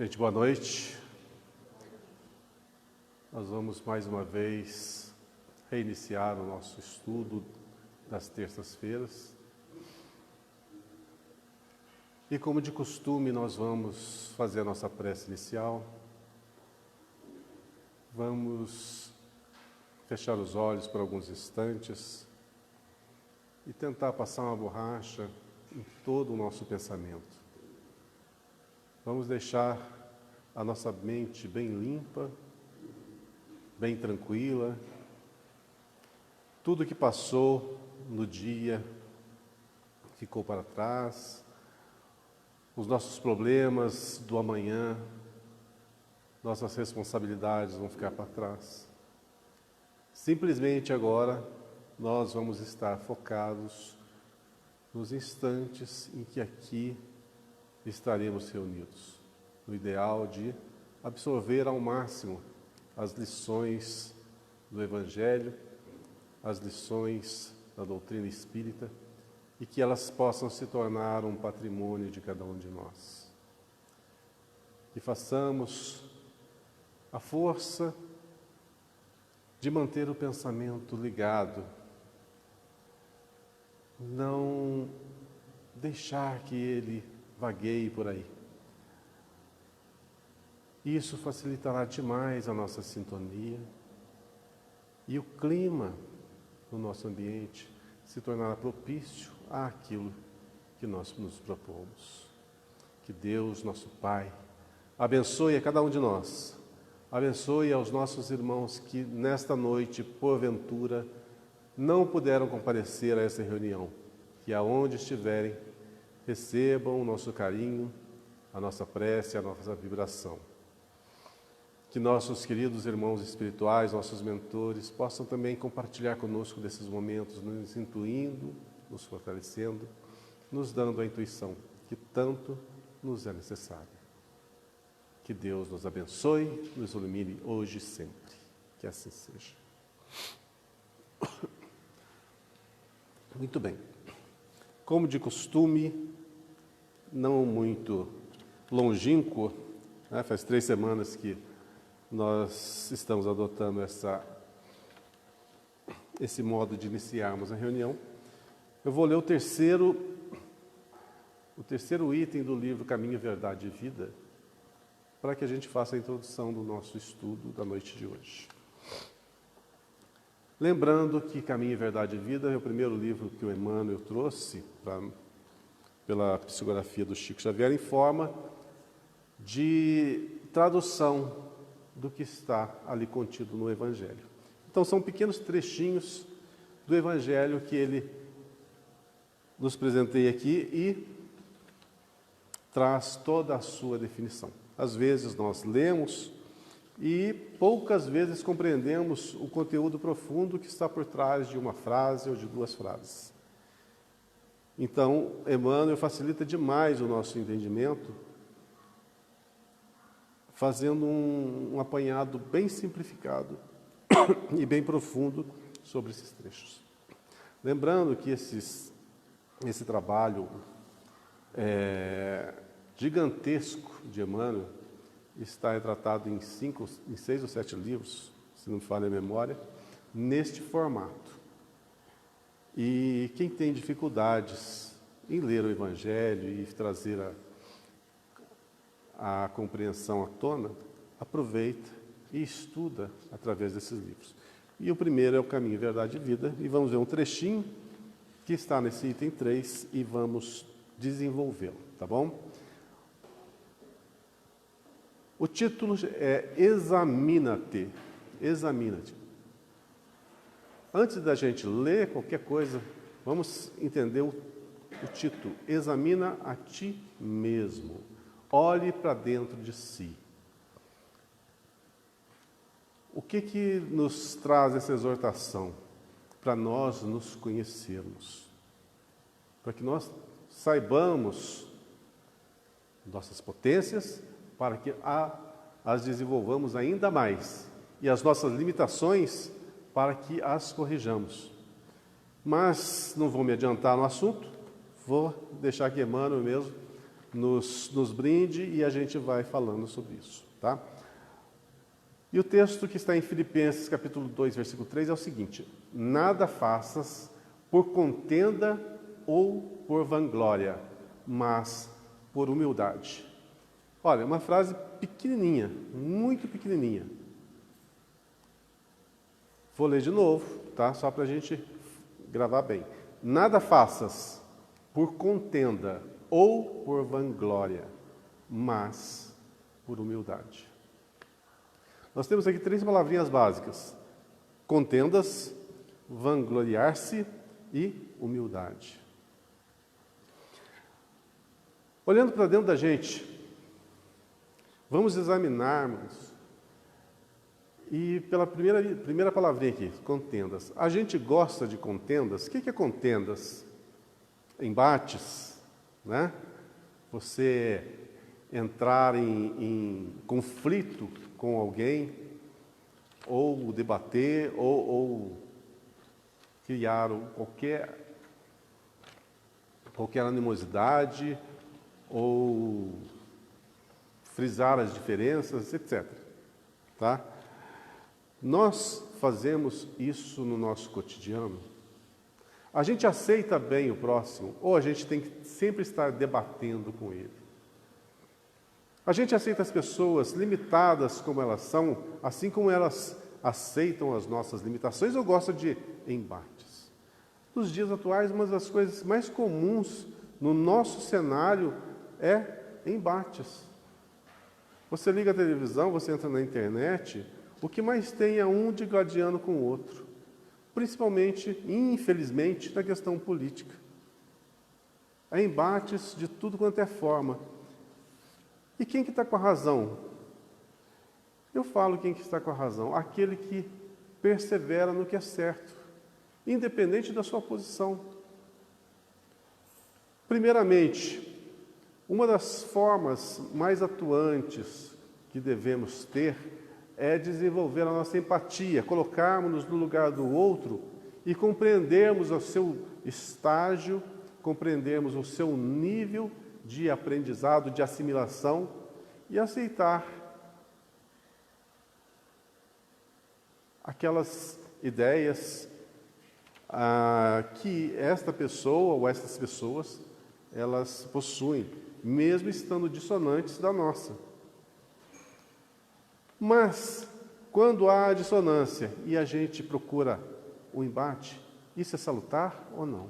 Gente, boa noite. Nós vamos mais uma vez reiniciar o nosso estudo das terças-feiras. E como de costume, nós vamos fazer a nossa prece inicial. Vamos fechar os olhos por alguns instantes e tentar passar uma borracha em todo o nosso pensamento. Vamos deixar a nossa mente bem limpa, bem tranquila. Tudo que passou no dia ficou para trás. Os nossos problemas do amanhã, nossas responsabilidades vão ficar para trás. Simplesmente agora nós vamos estar focados nos instantes em que aqui estaremos reunidos, no ideal de absorver ao máximo as lições do Evangelho, as lições da doutrina espírita, e que elas possam se tornar um patrimônio de cada um de nós. Que façamos a força de manter o pensamento ligado, não deixar que ele vagueie por aí. Isso facilitará demais a nossa sintonia e o clima no nosso ambiente se tornará propício àquilo que nós nos propomos. Que Deus, nosso Pai, abençoe a cada um de nós, abençoe aos nossos irmãos que nesta noite, porventura, não puderam comparecer a essa reunião, que aonde estiverem, recebam o nosso carinho, a nossa prece, a nossa vibração. Que nossos queridos irmãos espirituais, nossos mentores, possam também compartilhar conosco desses momentos, nos intuindo, nos fortalecendo, nos dando a intuição que tanto nos é necessária. Que Deus nos abençoe, nos ilumine hoje e sempre. Que assim seja. Muito bem. Como de costume, não muito longínquo, né? Faz 3 semanas que nós estamos adotando esse modo de iniciarmos a reunião. Eu vou ler o terceiro item do livro Caminho, Verdade e Vida, para que a gente faça a introdução do nosso estudo da noite de hoje. Lembrando que Caminho, Verdade e Vida é o primeiro livro que o Emmanuel trouxe pela psicografia do Chico Xavier em forma de tradução do que está ali contido no Evangelho. Então são pequenos trechinhos do Evangelho que ele nos presenteia aqui e traz toda a sua definição. Às vezes nós lemos e poucas vezes compreendemos o conteúdo profundo que está por trás de uma frase ou de 2 frases. Então, Emmanuel facilita demais o nosso entendimento, fazendo um apanhado bem simplificado e bem profundo sobre esses trechos. Lembrando que esse trabalho gigantesco de Emmanuel está retratado em 6 ou 7 livros, se não me falha a memória, neste formato. E quem tem dificuldades em ler o Evangelho e trazer a compreensão à tona, aproveita e estuda através desses livros. E o primeiro é o Caminho, Verdade e Vida, e vamos ver um trechinho que está nesse item 3 e vamos desenvolvê-lo, tá bom? O título é Examina-te. Examina-te. Antes da gente ler qualquer coisa, vamos entender o título. Examina a ti mesmo. Olhe para dentro de si. O que nos traz essa exortação? Para nós nos conhecermos. Para que nós saibamos nossas potências, para que as desenvolvamos ainda mais. E as nossas limitações, para que as corrijamos. Mas não vou me adiantar no assunto, vou deixar que Emmanuel mesmo nos brinde e a gente vai falando sobre isso, tá? E o texto que está em Filipenses, capítulo 2, versículo 3 é o seguinte: nada faças por contenda ou por vanglória, mas por humildade. Olha, uma frase pequenininha, muito pequenininha. Vou ler de novo, tá? Só para a gente gravar bem. Nada faças por contenda ou por vanglória, mas por humildade. Nós temos aqui 3 palavrinhas básicas: contendas, vangloriar-se e humildade. Olhando para dentro da gente, vamos examinarmos, e pela primeira palavrinha aqui, contendas. A gente gosta de contendas. O que é contendas? Embates, né? Você entrar em conflito com alguém, ou debater, ou criar qualquer animosidade, ou frisar as diferenças, etc. Tá? Nós fazemos isso no nosso cotidiano. A gente aceita bem o próximo, ou a gente tem que sempre estar debatendo com ele? A gente aceita as pessoas limitadas como elas são, assim como elas aceitam as nossas limitações, ou gosta de embates? Nos dias atuais, uma das coisas mais comuns no nosso cenário é embates. Você liga a televisão, você entra na internet, o que mais tem é um digladiando com o outro. Principalmente, infelizmente, na questão política. Há embates de tudo quanto é forma. E quem que está com a razão? Eu falo quem que está com a razão. Aquele que persevera no que é certo, independente da sua posição. Primeiramente, uma das formas mais atuantes que devemos ter é desenvolver a nossa empatia, colocarmos-nos no lugar do outro e compreendermos o seu estágio, compreendermos o seu nível de aprendizado, de assimilação e aceitar aquelas ideias que esta pessoa ou essas pessoas elas possuem, mesmo estando dissonantes da nossa. Mas, quando há dissonância e a gente procura o embate, isso é salutar ou não?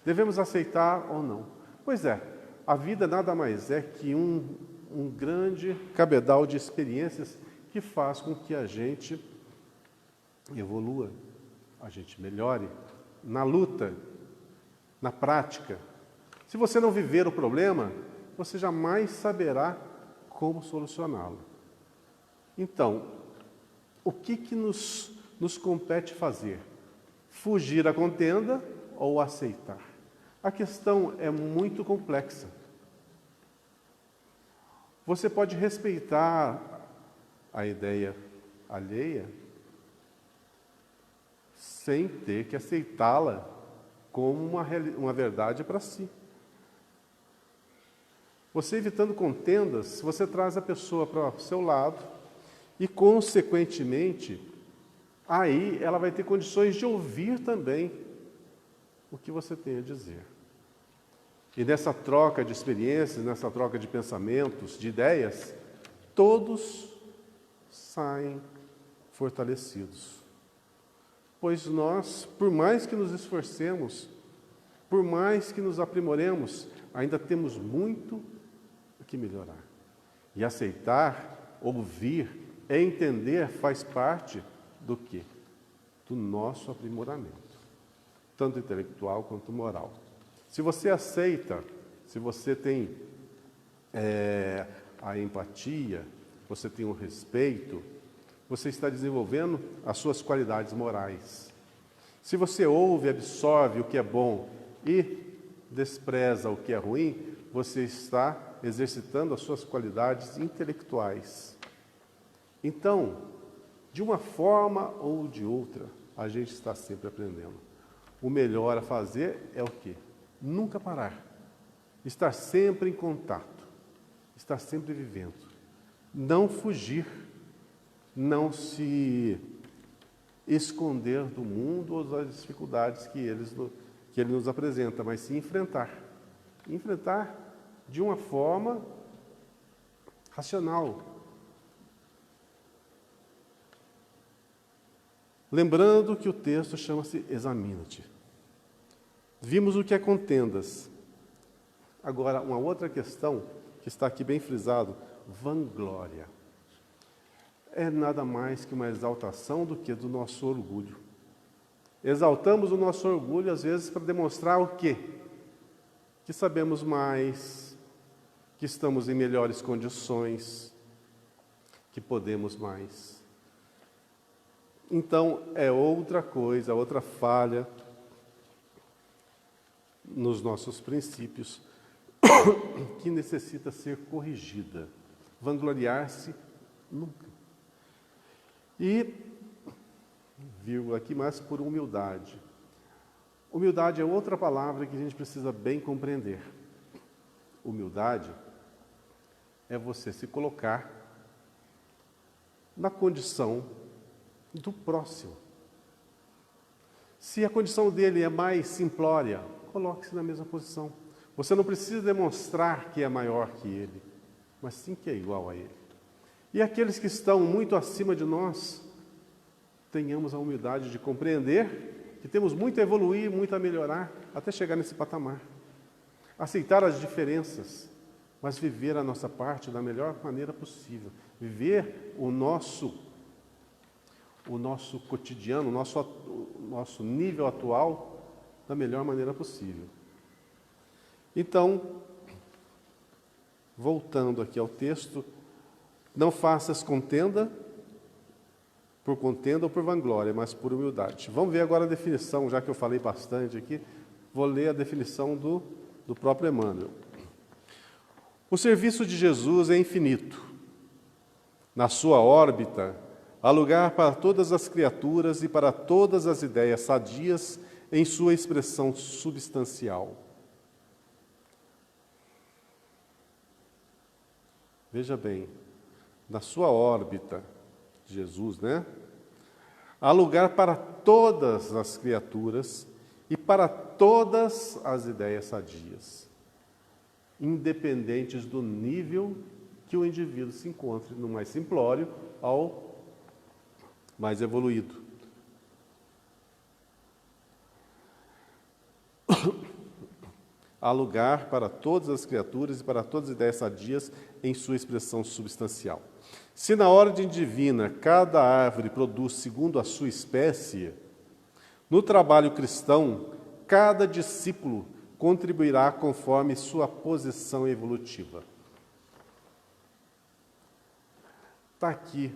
Devemos aceitar ou não? Pois é, a vida nada mais é que um grande cabedal de experiências que faz com que a gente evolua, a gente melhore na luta, na prática. Se você não viver o problema, você jamais saberá como solucioná-lo. Então, o que nos compete fazer? Fugir à contenda ou aceitar? A questão é muito complexa. Você pode respeitar a ideia alheia sem ter que aceitá-la como uma verdade para si. Você evitando contendas, você traz a pessoa para o seu lado e, consequentemente, aí ela vai ter condições de ouvir também o que você tem a dizer. E nessa troca de experiências, nessa troca de pensamentos, de ideias, todos saem fortalecidos. Pois nós, por mais que nos esforcemos, por mais que nos aprimoremos, ainda temos muito o que melhorar. E aceitar, ouvir, entender faz parte do quê? Do nosso aprimoramento, tanto intelectual quanto moral. Se você aceita, se você tem a empatia, você tem o respeito, você está desenvolvendo as suas qualidades morais. Se você ouve, absorve o que é bom e despreza o que é ruim, você está exercitando as suas qualidades intelectuais. Então, de uma forma ou de outra, a gente está sempre aprendendo. O melhor a fazer é o quê? Nunca parar. Estar sempre em contato. estar sempre vivendo. Não fugir, não se esconder do mundo ou das dificuldades que ele nos apresenta, mas sim enfrentar. Enfrentar de uma forma racional. Lembrando que o texto chama-se Examina-te. Vimos o que é contendas. Agora, uma outra questão que está aqui bem frisado, vanglória. É nada mais que uma exaltação do que do nosso orgulho. Exaltamos o nosso orgulho, às vezes, para demonstrar o quê? Que sabemos mais, que estamos em melhores condições, que podemos mais. Então, é outra coisa, outra falha nos nossos princípios que necessita ser corrigida. Vangloriar-se nunca. E, vírgula aqui, mas por humildade. Humildade é outra palavra que a gente precisa bem compreender. Humildade é você se colocar na condição do próximo. Se a condição dele é mais simplória, coloque-se na mesma posição. Você não precisa demonstrar que é maior que ele, mas sim que é igual a ele. E aqueles que estão muito acima de nós, tenhamos a humildade de compreender que temos muito a evoluir, muito a melhorar, até chegar nesse patamar. Aceitar as diferenças, mas viver a nossa parte da melhor maneira possível. Viver o nosso cotidiano, o nosso nível atual da melhor maneira possível. Então, voltando aqui ao texto, não faças contenda por contenda ou por vanglória, mas por humildade. Vamos ver agora a definição, já que eu falei bastante aqui, vou ler a definição do próprio Emmanuel. O serviço de Jesus é infinito. Na sua órbita, há lugar para todas as criaturas e para todas as ideias sadias em sua expressão substancial. Veja bem, na sua órbita, Jesus, né? Há lugar para todas as criaturas e para todas as ideias sadias, independentes do nível que o indivíduo se encontre, no mais simplório ao mais evoluído. Há lugar para todas as criaturas e para todas as ideias sadias em sua expressão substancial. Se na ordem divina cada árvore produz segundo a sua espécie, no trabalho cristão, cada discípulo contribuirá conforme sua posição evolutiva. Está aqui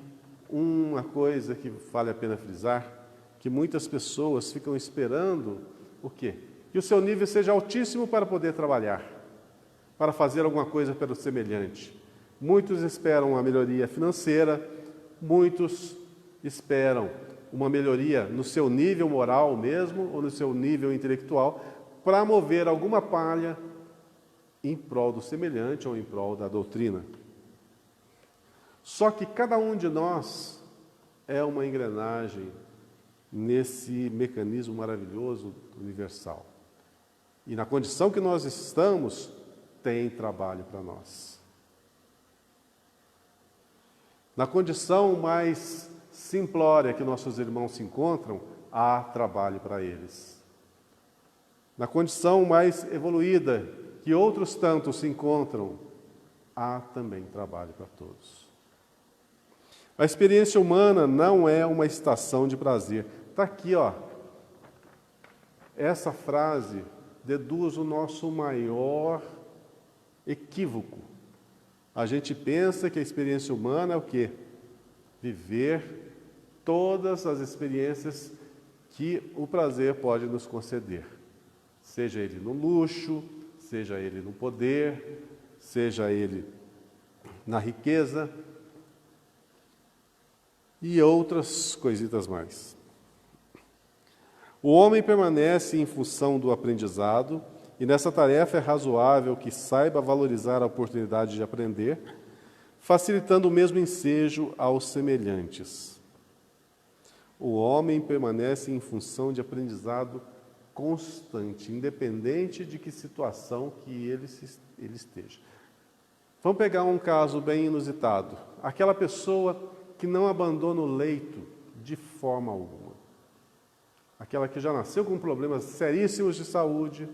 uma coisa que vale a pena frisar, que muitas pessoas ficam esperando o quê? Que o seu nível seja altíssimo para poder trabalhar, para fazer alguma coisa pelo semelhante. Muitos esperam uma melhoria financeira, muitos esperam uma melhoria no seu nível moral mesmo, ou no seu nível intelectual, para mover alguma palha em prol do semelhante ou em prol da doutrina. Só que cada um de nós é uma engrenagem nesse mecanismo maravilhoso universal. E na condição que nós estamos, tem trabalho para nós. Na condição mais simplória que nossos irmãos se encontram, há trabalho para eles. Na condição mais evoluída que outros tantos se encontram, há também trabalho para todos. A experiência humana não é uma estação de prazer. Está aqui, ó. Essa frase deduz o nosso maior equívoco. A gente pensa que a experiência humana é o quê? Viver todas as experiências que o prazer pode nos conceder. Seja ele no luxo, seja ele no poder, seja ele na riqueza e outras coisitas mais. O homem permanece em função do aprendizado e nessa tarefa é razoável que saiba valorizar a oportunidade de aprender, facilitando o mesmo ensejo aos semelhantes. O homem permanece em função de aprendizado constante, independente de que situação que ele esteja. Vamos pegar um caso bem inusitado. Aquela pessoa que não abandona o leito de forma alguma. Aquela que já nasceu com problemas seríssimos de saúde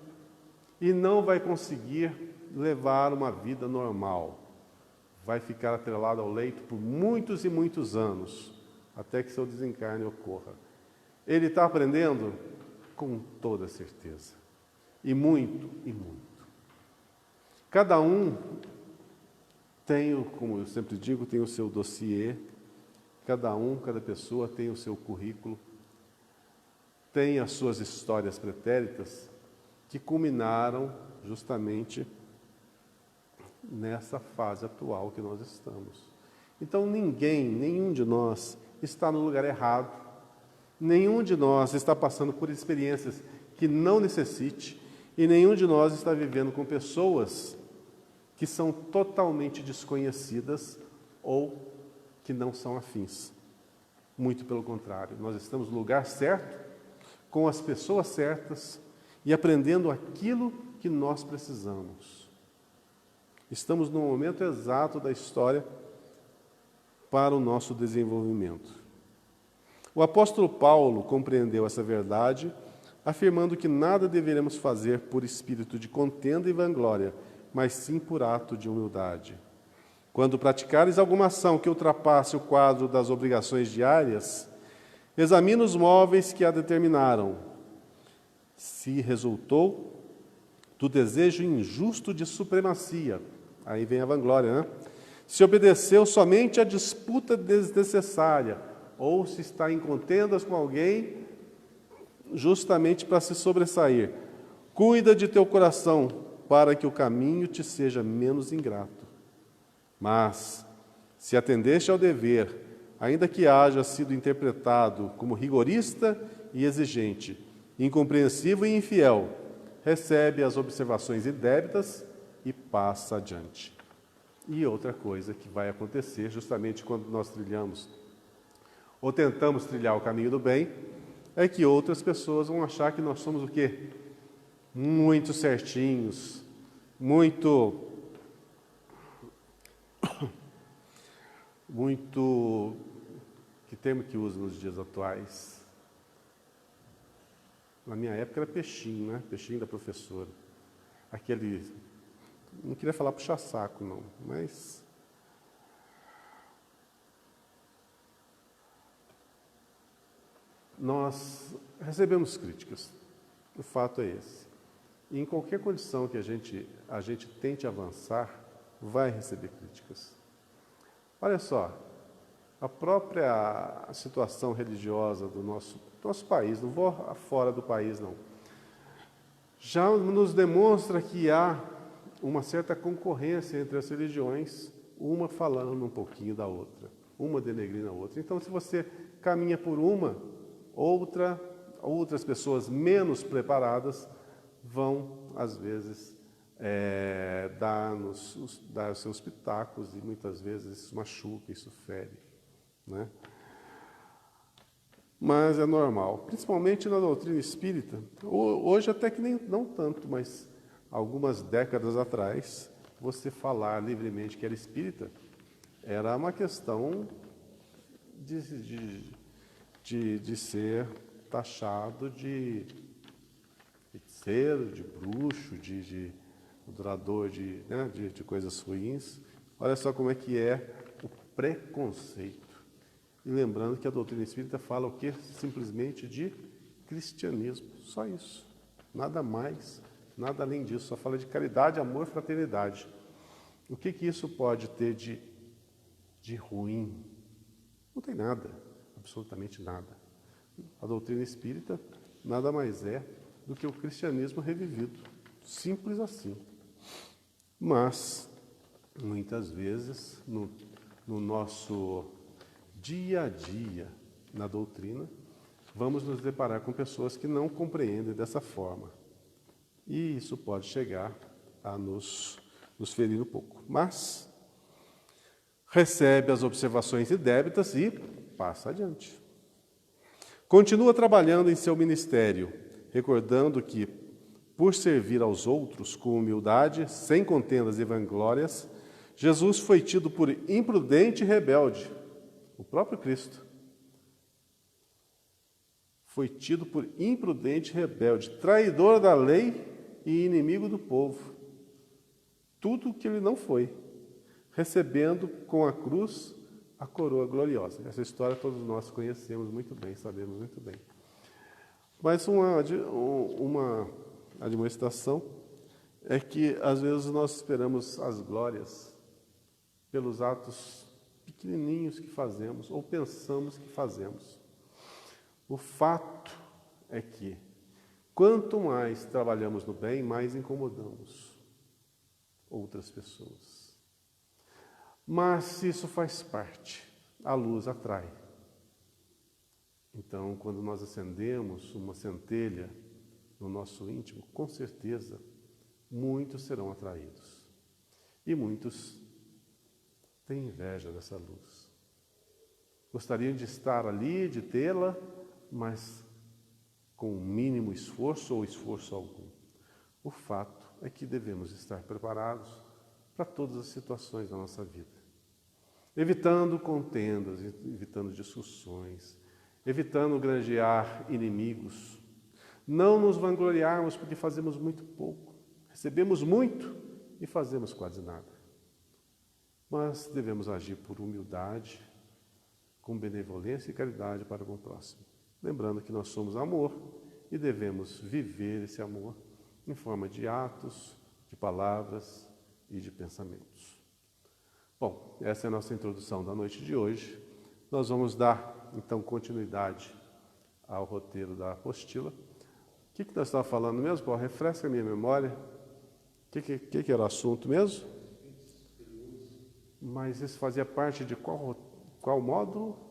e não vai conseguir levar uma vida normal. Vai ficar atrelado ao leito por muitos e muitos anos, até que seu desencarne ocorra. Ele está aprendendo? Com toda certeza. E muito, e muito. Cada um tem, como eu sempre digo, tem o seu dossiê. Cada pessoa tem o seu currículo. Tem as suas histórias pretéritas que culminaram justamente nessa fase atual que nós estamos. Então nenhum de nós está no lugar errado, nenhum de nós está passando por experiências que não necessite e nenhum de nós está vivendo com pessoas que são totalmente desconhecidas ou que não são afins. Muito pelo contrário, nós estamos no lugar certo, com as pessoas certas e aprendendo aquilo que nós precisamos. Estamos no momento exato da história para o nosso desenvolvimento. O apóstolo Paulo compreendeu essa verdade, afirmando que nada deveremos fazer por espírito de contenda e vanglória, mas sim por ato de humildade. Quando praticares alguma ação que ultrapasse o quadro das obrigações diárias, examine os móveis que a determinaram. Se resultou do desejo injusto de supremacia, aí vem a vanglória, né? Se obedeceu somente à disputa desnecessária, ou se está em contendas com alguém, justamente para se sobressair. Cuida de teu coração, para que o caminho te seja menos ingrato. Mas, se atendeste ao dever, ainda que haja sido interpretado como rigorista e exigente, incompreensivo e infiel, recebe as observações indébitas e passa adiante. E outra coisa que vai acontecer justamente quando nós trilhamos ou tentamos trilhar o caminho do bem, é que outras pessoas vão achar que nós somos o quê? Muito certinhos, muito que termo que usa nos dias atuais? Na minha época era peixinho, né? Peixinho da professora. Aquele, não queria falar puxa-saco, não, mas nós recebemos críticas. O fato é esse. E em qualquer condição que a gente tente avançar, vai receber críticas. Olha só, a própria situação religiosa do nosso país, não vou fora do país, não, já nos demonstra que há uma certa concorrência entre as religiões, uma falando um pouquinho da outra, uma denegrindo a outra. Então, se você caminha por uma, outras pessoas menos preparadas vão, às vezes, dar os seus pitacos e muitas vezes isso machuca, isso fere, né? Mas é normal, principalmente na doutrina espírita. Hoje até que não tanto, mas algumas décadas atrás, você falar livremente que era espírita era uma questão de ser taxado de feiticeiro, de bruxo, de adorador de coisas ruins. Olha só como é que é o preconceito. E lembrando que a doutrina espírita fala o quê? Simplesmente de cristianismo. Só isso. Nada mais, nada além disso. Só fala de caridade, amor e fraternidade. O que isso pode ter de ruim? Não tem nada. Absolutamente nada. A doutrina espírita nada mais é do que o cristianismo revivido. Simples assim. Mas, muitas vezes, no nosso dia a dia, na doutrina, vamos nos deparar com pessoas que não compreendem dessa forma. e isso pode chegar a nos ferir um pouco. Mas recebe as observações indébitas e passa adiante. Continua trabalhando em seu ministério, recordando que, por servir aos outros com humildade, sem contendas e vanglórias, Jesus foi tido por imprudente e rebelde. O próprio Cristo foi tido por imprudente e rebelde, traidor da lei e inimigo do povo. Tudo o que ele não foi, recebendo com a cruz a coroa gloriosa. Essa história todos nós conhecemos muito bem, sabemos muito bem. Mas uma admoestação é que, às vezes, nós esperamos as glórias pelos atos pequenininhos que fazemos ou pensamos que fazemos. O fato é que, quanto mais trabalhamos no bem, mais incomodamos outras pessoas. Mas isso faz parte, a luz atrai. Então, quando nós acendemos uma centelha no nosso íntimo, com certeza, muitos serão atraídos. E muitos têm inveja dessa luz. Gostariam de estar ali, de tê-la, mas com o mínimo esforço ou esforço algum. O fato é que devemos estar preparados para todas as situações da nossa vida. Evitando contendas, evitando discussões, evitando granjear inimigos. Não nos vangloriarmos porque fazemos muito pouco. Recebemos muito e fazemos quase nada. Mas devemos agir por humildade, com benevolência e caridade para com o próximo. Lembrando que nós somos amor e devemos viver esse amor em forma de atos, de palavras e de pensamentos. Bom, essa é a nossa introdução da noite de hoje. Nós vamos dar, então, continuidade ao roteiro da apostila. O que nós estávamos falando mesmo, Paulo? Refresca a minha memória. O que era o assunto mesmo? Mas isso fazia parte de qual módulo?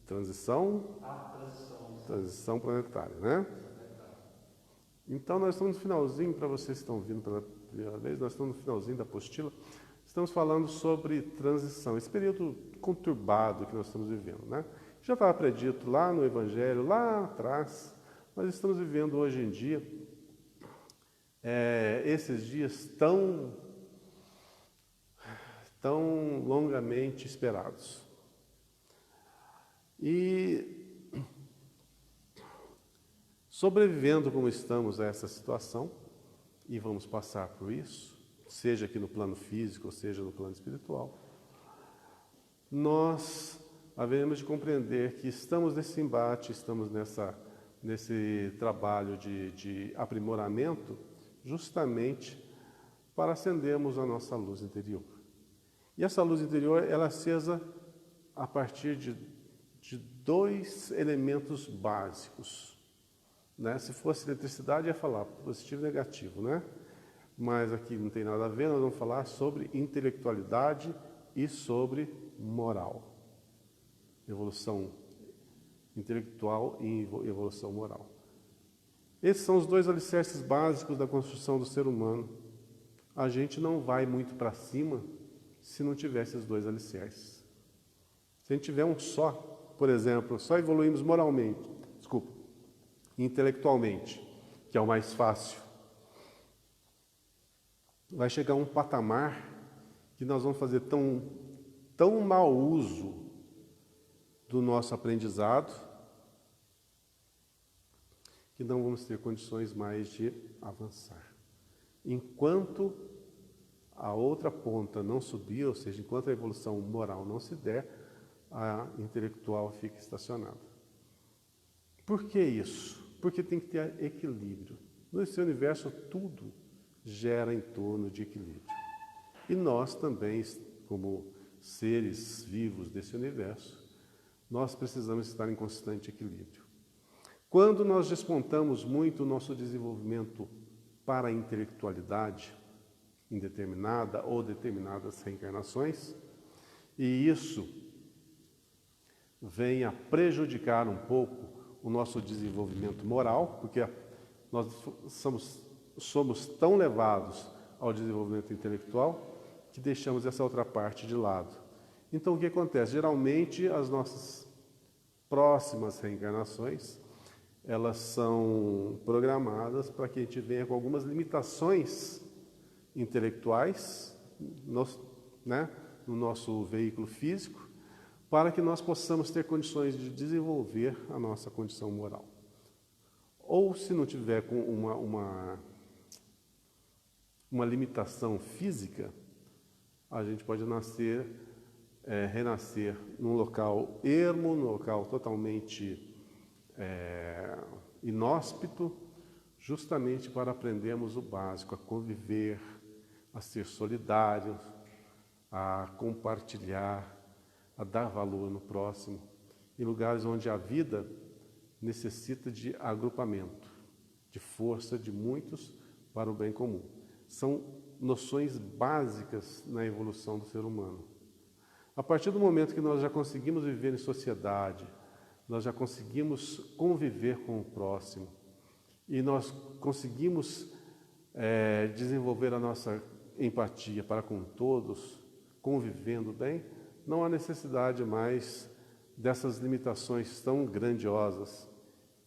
Transição planetária, né? Então, nós estamos no finalzinho, para vocês que estão vindo pela primeira vez, nós estamos no finalzinho da apostila. Estamos falando sobre transição, esse período conturbado que nós estamos vivendo, né? Já estava predito lá no Evangelho, lá atrás, mas estamos vivendo hoje em dia esses dias tão longamente esperados. E sobrevivendo como estamos a essa situação, e vamos passar por isso, seja aqui no plano físico, ou seja no plano espiritual, nós haveremos de compreender que estamos nesse embate, estamos nesse trabalho de aprimoramento, justamente para acendermos a nossa luz interior. E essa luz interior, ela é acesa a partir de dois elementos básicos, né? Se fosse eletricidade, ia falar positivo e negativo, né? Mas aqui não tem nada a ver, nós vamos falar sobre intelectualidade e sobre moral. Evolução intelectual e evolução moral. Esses são os dois alicerces básicos da construção do ser humano. A gente não vai muito para cima se não tiver esses dois alicerces. Se a gente tiver um só, por exemplo, só evoluímos moralmente, intelectualmente, que é o mais fácil, vai chegar um patamar que nós vamos fazer tão mau uso do nosso aprendizado que não vamos ter condições mais de avançar. Enquanto a outra ponta não subir, ou seja, enquanto a evolução moral não se der, a intelectual fica estacionada. Por que isso? Porque tem que ter equilíbrio. Nesse universo, tudo gira em torno de equilíbrio. E nós também, como seres vivos desse universo, nós precisamos estar em constante equilíbrio. Quando nós despontamos muito o nosso desenvolvimento para a intelectualidade, em determinada ou determinadas reencarnações, e isso vem a prejudicar um pouco o nosso desenvolvimento moral, porque nós somos tão levados ao desenvolvimento intelectual que deixamos essa outra parte de lado. Então, o que acontece? Geralmente, as nossas próximas reencarnações, elas são programadas para que a gente venha com algumas limitações intelectuais no nosso veículo físico, para que nós possamos ter condições de desenvolver a nossa condição moral. Ou, se não tiver com uma limitação física, a gente pode renascer num local ermo, num local totalmente inóspito, justamente para aprendermos o básico, a conviver, a ser solidários, a compartilhar, a dar valor no próximo, em lugares onde a vida necessita de agrupamento, de força de muitos para o bem comum. São noções básicas na evolução do ser humano. A partir do momento que nós já conseguimos viver em sociedade, nós já conseguimos conviver com o próximo e nós conseguimos desenvolver a nossa empatia para com todos, convivendo bem, não há necessidade mais dessas limitações tão grandiosas.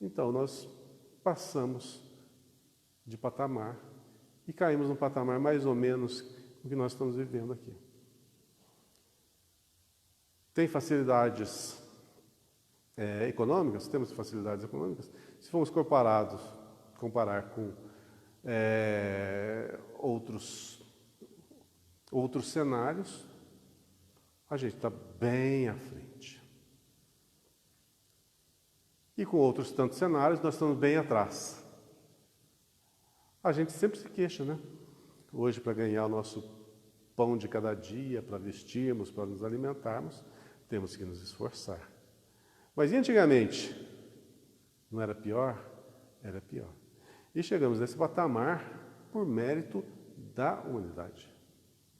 Então, nós passamos de patamar e caímos num patamar mais ou menos o que nós estamos vivendo aqui. Tem facilidades econômicas? Temos facilidades econômicas? Se formos comparar com outros cenários, a gente está bem à frente. E com outros tantos cenários, nós estamos bem atrás. A gente sempre se queixa, né? Hoje, para ganhar o nosso pão de cada dia, para vestirmos, para nos alimentarmos, temos que nos esforçar. Mas e antigamente? Não era pior? Era pior. E chegamos nesse patamar por mérito da humanidade,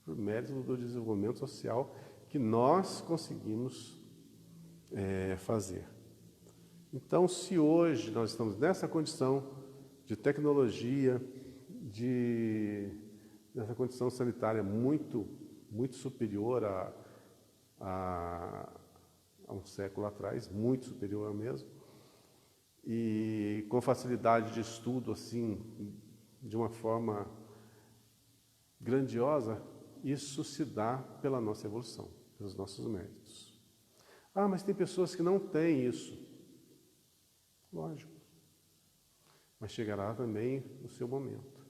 por mérito do desenvolvimento social que nós conseguimos fazer. Então, se hoje nós estamos nessa condição de tecnologia, nessa condição sanitária muito, muito superior a um século atrás, muito superior mesmo, e com facilidade de estudo, assim, de uma forma grandiosa, isso se dá pela nossa evolução, pelos nossos méritos. Ah, mas tem pessoas que não têm isso. Lógico. Mas chegará também o seu momento.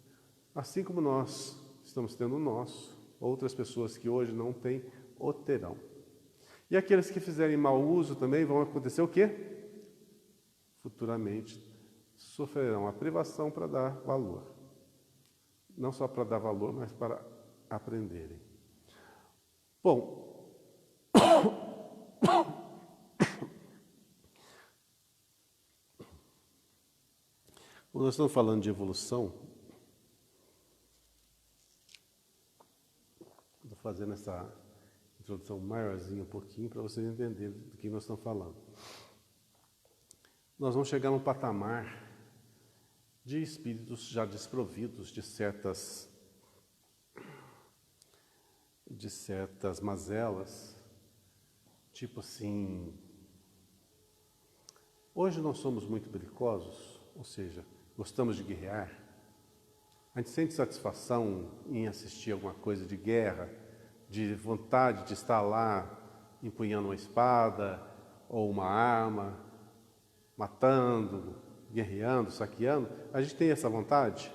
Assim como nós estamos tendo o nosso, outras pessoas que hoje não têm, o terão. E aqueles que fizerem mau uso também vão acontecer o quê? Futuramente sofrerão a privação para dar valor. Não só para dar valor, mas para aprenderem. Bom, quando nós estamos falando de evolução, estou fazendo essa introdução maiorzinha um pouquinho para vocês entenderem do que nós estamos falando. Nós vamos chegar num patamar de espíritos já desprovidos de certas mazelas, tipo assim, hoje nós somos muito belicosos, ou seja, gostamos de guerrear, a gente sente satisfação em assistir alguma coisa de guerra, de vontade de estar lá empunhando uma espada ou uma arma, matando, guerreando, saqueando. A gente tem essa vontade?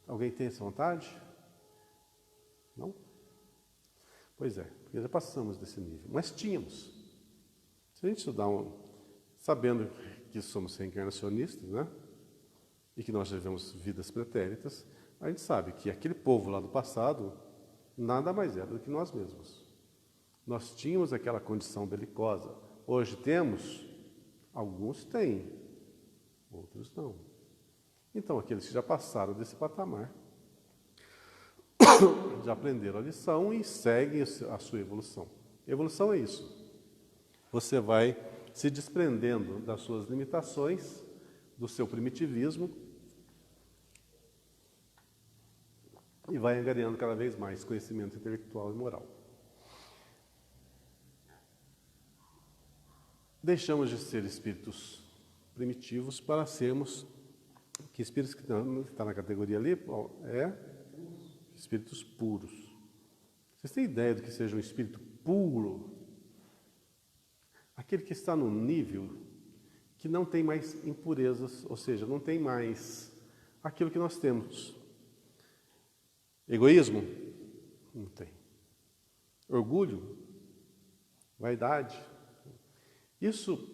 Alguém tem essa vontade? Não? Pois é, porque já passamos desse nível. Mas tínhamos. Se a gente estudar, sabendo que somos reencarnacionistas, né? E que nós vivemos vidas pretéritas, a gente sabe que aquele povo lá do passado nada mais era do que nós mesmos. Nós tínhamos aquela condição belicosa. Hoje temos? Alguns têm, outros não. Então, aqueles que já passaram desse patamar, já aprenderam a lição e seguem a sua evolução. Evolução é isso. Você vai se desprendendo das suas limitações, do seu primitivismo, e vai angariando cada vez mais conhecimento intelectual e moral. Deixamos de ser espíritos primitivos para sermos, que espíritos que está na categoria ali, é espíritos puros. Vocês têm ideia do que seja um espírito puro? Aquele que está num nível que não tem mais impurezas, ou seja, não tem mais aquilo que nós temos. Egoísmo? Não tem. Orgulho? Vaidade? Isso,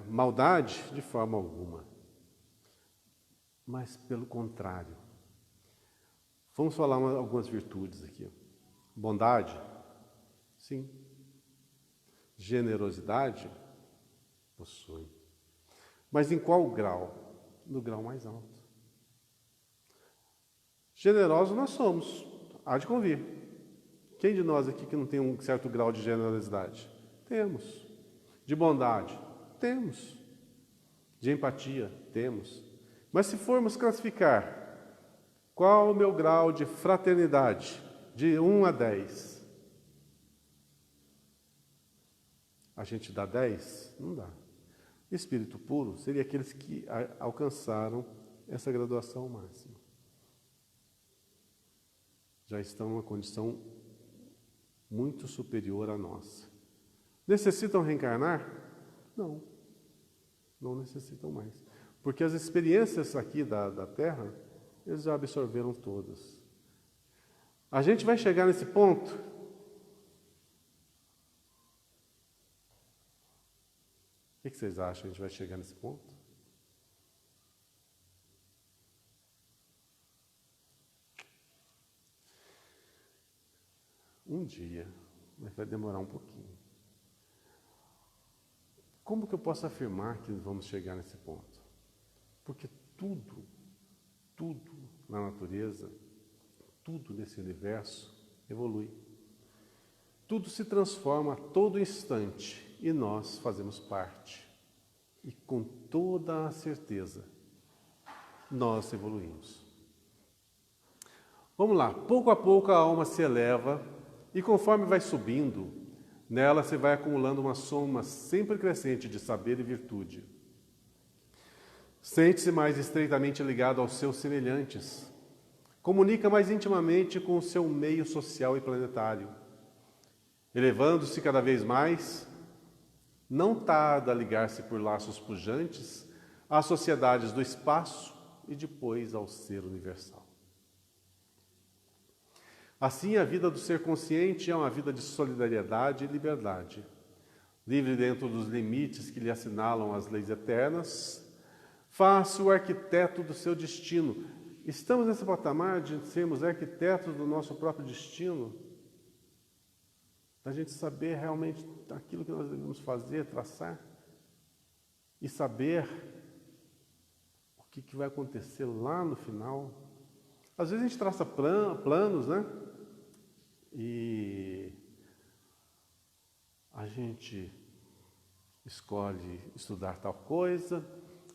maldade? De forma alguma. Mas, pelo contrário. Vamos falar algumas virtudes aqui. Bondade? Sim. Generosidade? Possui. Mas em qual grau? No grau mais alto. Generosos nós somos, há de convir. Quem de nós aqui que não tem um certo grau de generosidade? Temos. De bondade? Temos. De empatia? Temos. Mas se formos classificar, qual o meu grau de fraternidade? De 1 a 10. A gente dá 10? Não dá. Espírito puro seria aqueles que alcançaram essa graduação máxima. Já estão numa condição muito superior à nossa. Necessitam reencarnar? Não. Não necessitam mais. Porque as experiências aqui da Terra, eles já absorveram todas. A gente vai chegar nesse ponto? O que vocês acham? A gente vai chegar nesse ponto? Um dia, mas vai demorar um pouquinho. Como que eu posso afirmar que vamos chegar nesse ponto? Porque tudo na natureza, tudo nesse universo evolui. Tudo se transforma a todo instante e nós fazemos parte. E com toda a certeza, nós evoluímos. Vamos lá, pouco a pouco a alma se eleva e conforme vai subindo, nela se vai acumulando uma soma sempre crescente de saber e virtude. Sente-se mais estreitamente ligado aos seus semelhantes. Comunica mais intimamente com o seu meio social e planetário. Elevando-se cada vez mais, não tarda a ligar-se por laços pujantes às sociedades do espaço e depois ao ser universal. Assim, a vida do ser consciente é uma vida de solidariedade e liberdade, livre dentro dos limites que lhe assinalam as leis eternas. Faz-se o arquiteto do seu destino. Estamos nesse patamar de sermos arquitetos do nosso próprio destino, da gente saber realmente aquilo que nós devemos fazer, traçar, e saber o que vai acontecer lá no final. Às vezes a gente traça planos, né? E a gente escolhe estudar tal coisa,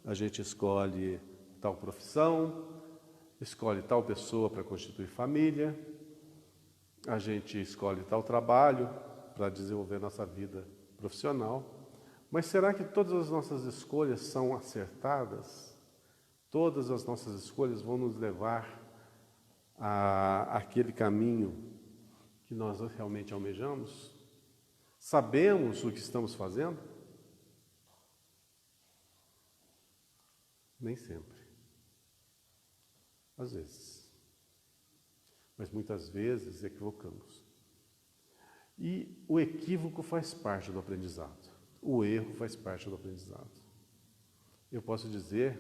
a gente escolhe tal profissão, escolhe tal pessoa para constituir família, a gente escolhe tal trabalho para desenvolver nossa vida profissional. Mas será que todas as nossas escolhas são acertadas? Todas as nossas escolhas vão nos levar àquele caminho que nós realmente almejamos? Sabemos o que estamos fazendo? Nem sempre. Às vezes. Mas muitas vezes equivocamos. E o equívoco faz parte do aprendizado. O erro faz parte do aprendizado. Eu posso dizer,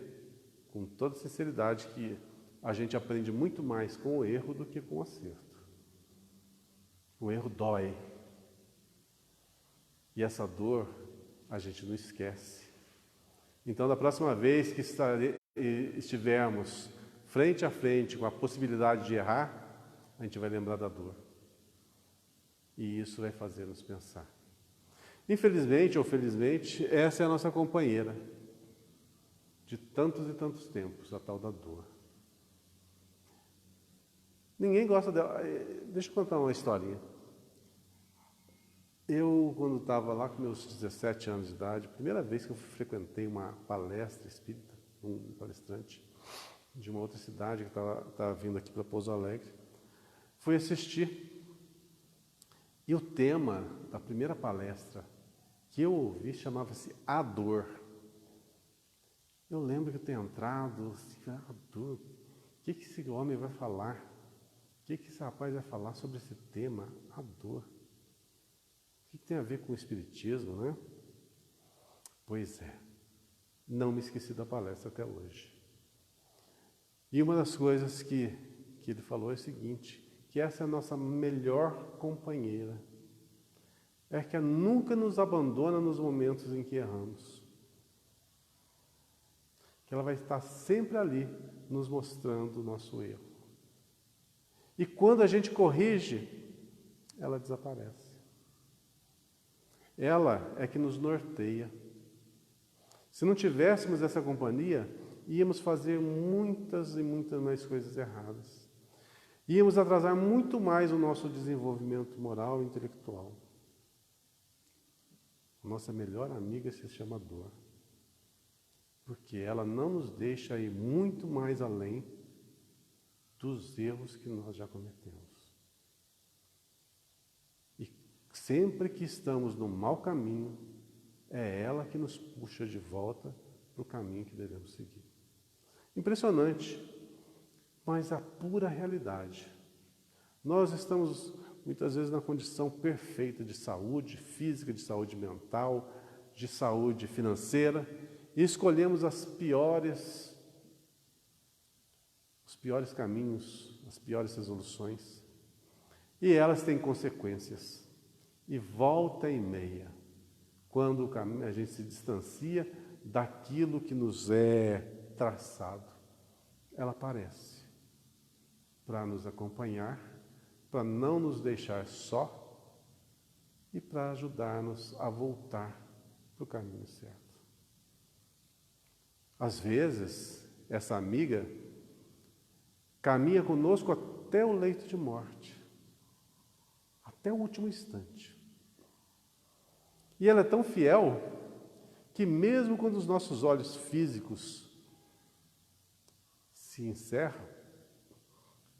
com toda sinceridade, que a gente aprende muito mais com o erro do que com o acerto. O erro dói. E essa dor a gente não esquece. Então, da próxima vez que estivermos frente a frente com a possibilidade de errar, a gente vai lembrar da dor. E isso vai fazer nos pensar. Infelizmente ou felizmente, essa é a nossa companheira de tantos e tantos tempos, a tal da dor. Ninguém gosta dela. Deixa eu contar uma historinha. Eu, quando estava lá com meus 17 anos de idade, primeira vez que eu frequentei uma palestra espírita, um palestrante de uma outra cidade que estava vindo aqui para Pouso Alegre, fui assistir. E o tema da primeira palestra que eu ouvi chamava-se A Dor. Eu lembro que eu tenho entrado, assim, a dor, o que esse homem vai falar? O que esse rapaz vai falar sobre esse tema, a dor? O que tem a ver com o espiritismo, né? Pois é, não me esqueci da palestra até hoje. E uma das coisas que ele falou é o seguinte, que essa é a nossa melhor companheira. É que ela nunca nos abandona nos momentos em que erramos. Que ela vai estar sempre ali, nos mostrando o nosso erro. E quando a gente corrige, ela desaparece. Ela é que nos norteia. Se não tivéssemos essa companhia, íamos fazer muitas e muitas mais coisas erradas. Íamos atrasar muito mais o nosso desenvolvimento moral e intelectual. Nossa melhor amiga se chama dor. Porque ela não nos deixa ir muito mais além dos erros que nós já cometemos. E sempre que estamos no mau caminho, é ela que nos puxa de volta para o caminho que devemos seguir. Impressionante, mas a pura realidade. Nós estamos muitas vezes na condição perfeita de saúde física, de saúde mental, de saúde financeira, e escolhemos os piores caminhos, as piores resoluções, e elas têm consequências. E volta e meia, quando a gente se distancia daquilo que nos é traçado, ela aparece para nos acompanhar, para não nos deixar só e para ajudar-nos a voltar para o caminho certo. Às vezes, essa amiga caminha conosco até o leito de morte, até o último instante. E ela é tão fiel que mesmo quando os nossos olhos físicos se encerram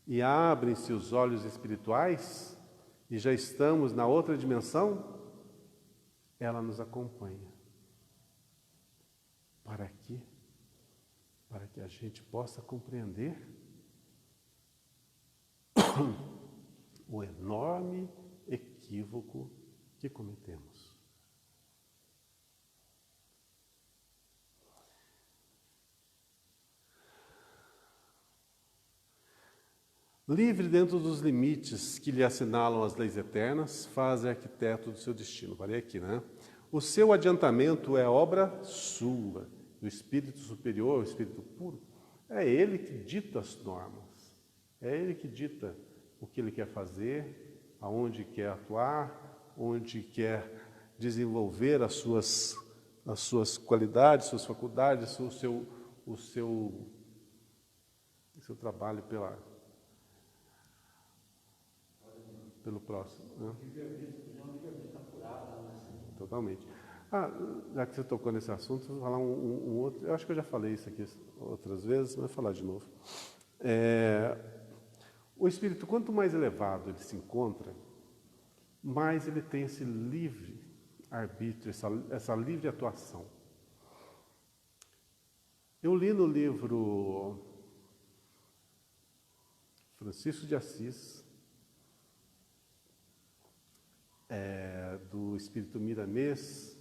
e abrem-se os olhos espirituais e já estamos na outra dimensão, ela nos acompanha. Para quê? Para que a gente possa compreender o enorme equívoco que cometemos. Livre dentro dos limites que lhe assinalam as leis eternas, faz arquiteto do seu destino. Parei aqui, né? O seu adiantamento é obra sua, do Espírito Superior, o Espírito Puro. É Ele que dita as normas. É Ele que dita o que Ele quer fazer, aonde quer atuar, onde quer desenvolver as suas qualidades, suas faculdades, o seu trabalho pelo próximo. Né? Totalmente. Já que você tocou nesse assunto, vou falar um outro. Eu acho que eu já falei isso aqui outras vezes, mas vou falar de novo. O espírito, quanto mais elevado ele se encontra, mais ele tem esse livre arbítrio, essa livre atuação. Eu li no livro Francisco de Assis, do Espírito Miramês,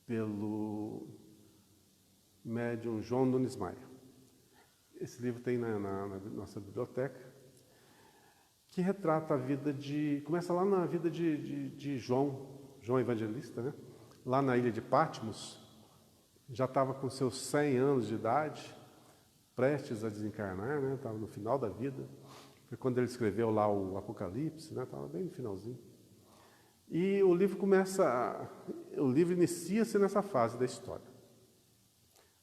pelo médium João Nunes Maia. Esse livro tem na nossa biblioteca, que retrata a vida começa lá na vida de João Evangelista, né? Lá na ilha de Patmos, já estava com seus 100 anos de idade, prestes a desencarnar, né? Estava no final da vida. Foi quando ele escreveu lá o Apocalipse, né? Estava bem no finalzinho. E o livro inicia-se nessa fase da história.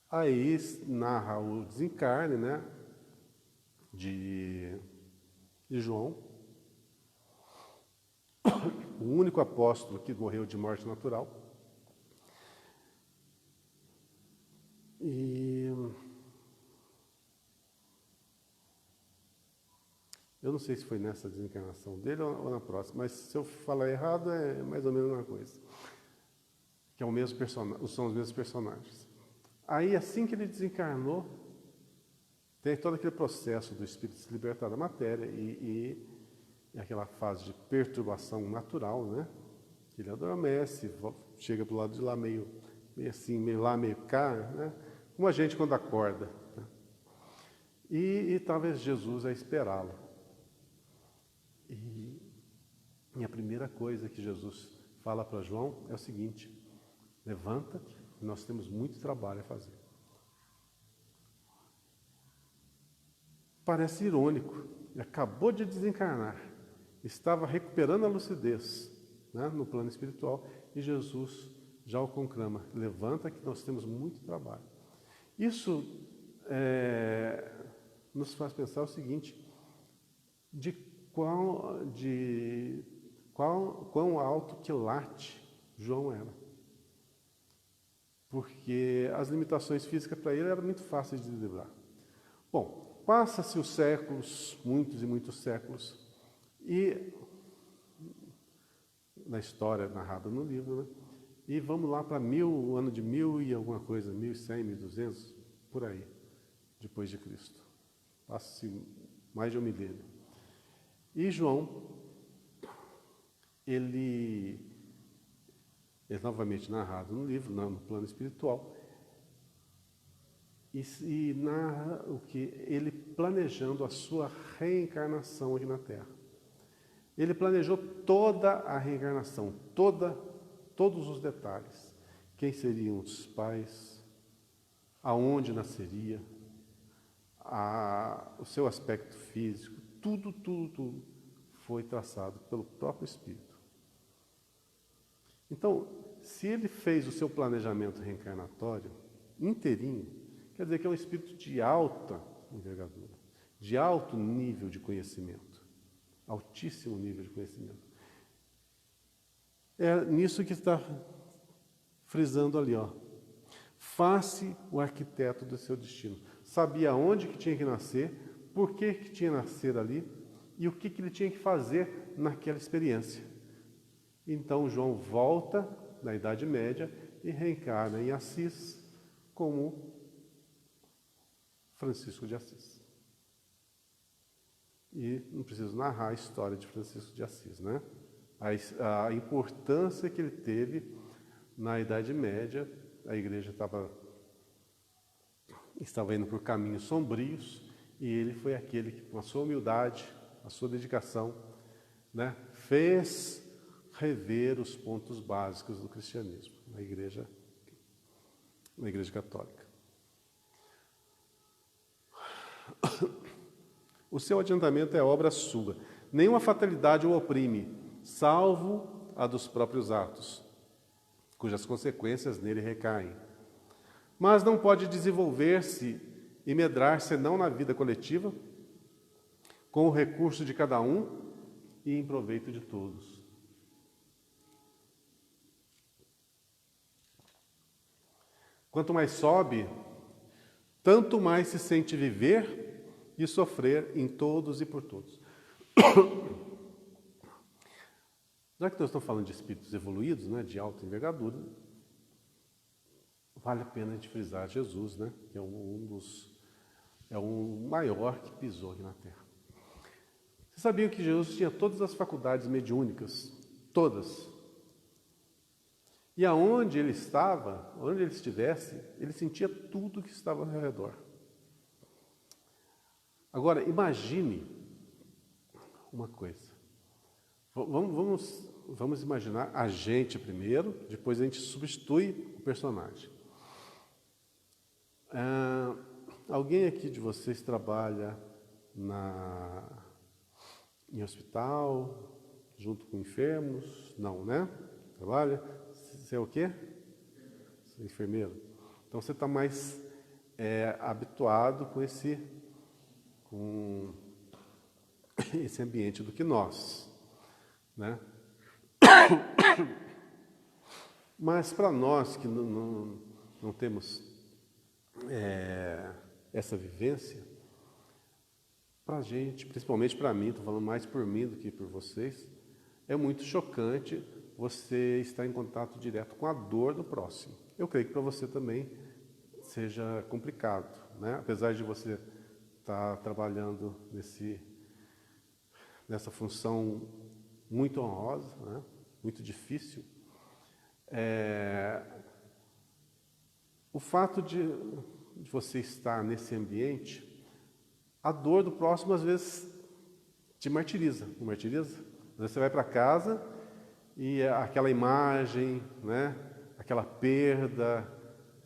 Aí narra o desencarne, né, de João, o único apóstolo que morreu de morte natural. E eu não sei se foi nessa desencarnação dele ou na próxima, mas se eu falar errado é mais ou menos uma coisa. Que é o mesmo personagem, são os mesmos personagens. Aí, assim que ele desencarnou, tem todo aquele processo do espírito se libertar da matéria e aquela fase de perturbação natural, né? Que ele adormece, chega para o lado de lá meio assim, meio lá, meio cá, né? Como a gente quando acorda. Né? E talvez Jesus a esperá-lo. E a primeira coisa que Jesus fala para João é o seguinte: levanta-te, nós temos muito trabalho a fazer. Parece irônico, ele acabou de desencarnar, estava recuperando a lucidez, né, no plano espiritual, e Jesus já o conclama: levanta que nós temos muito trabalho. Isso nos faz pensar o seguinte: quão alto quilate João era. Porque as limitações físicas para ele eram muito fáceis de driblar. Bom, passa-se os séculos, muitos e muitos séculos, e na história narrada no livro, né? E vamos lá para o ano de 1000 e alguma coisa, 1100, 1200, por aí, depois de Cristo. Passa-se mais de um milênio. E João, ele é novamente narrado no livro, no plano espiritual, e narra o que ele planejando a sua reencarnação aqui na Terra. Ele planejou toda a reencarnação, todos os detalhes. Quem seriam os pais, aonde nasceria, o seu aspecto físico, tudo foi traçado pelo próprio Espírito. Então, se ele fez o seu planejamento reencarnatório inteirinho, quer dizer que é um espírito de alta envergadura, de alto nível de conhecimento, altíssimo nível de conhecimento. É nisso que está frisando ali, ó. Faça o arquiteto do seu destino. Sabia onde que tinha que nascer, por que tinha que nascer ali e o que ele tinha que fazer naquela experiência. Então João volta na Idade Média e reencarna em Assis como Francisco de Assis. E não preciso narrar a história de Francisco de Assis, né? A importância que ele teve na Idade Média. A igreja estava indo por caminhos sombrios e ele foi aquele que, com a sua humildade, a sua dedicação, né, fez rever os pontos básicos do cristianismo na igreja católica. O seu adiantamento é obra sua. Nenhuma fatalidade o oprime, salvo a dos próprios atos, cujas consequências nele recaem. Mas não pode desenvolver-se e medrar senão na vida coletiva, com o recurso de cada um e em proveito de todos. Quanto mais sobe, tanto mais se sente viver e sofrer em todos e por todos. Já que nós estamos falando de espíritos evoluídos, né, de alta envergadura, vale a pena a gente frisar Jesus, né, que é o maior que pisou aqui na Terra. Vocês sabiam que Jesus tinha todas as faculdades mediúnicas? Todas. E aonde ele estava, onde ele estivesse, ele sentia tudo que estava ao redor. Agora, imagine uma coisa. Vamos imaginar a gente primeiro, depois a gente substitui o personagem. Alguém aqui de vocês trabalha em hospital, junto com enfermos? Não, né? Trabalha? Você é o quê? Você é enfermeiro. Então você está mais habituado com esse ambiente do que nós, né? Mas para nós que não temos essa vivência, para a gente, principalmente para mim, estou falando mais por mim do que por vocês, é muito chocante você estar em contato direto com a dor do próximo. Eu creio que para você também seja complicado, né? Apesar de você estar trabalhando nessa função muito honrosa, né? Muito difícil, o fato de você estar nesse ambiente, a dor do próximo às vezes te martiriza, não martiriza? Às vezes você vai para casa e aquela imagem, né? Aquela perda,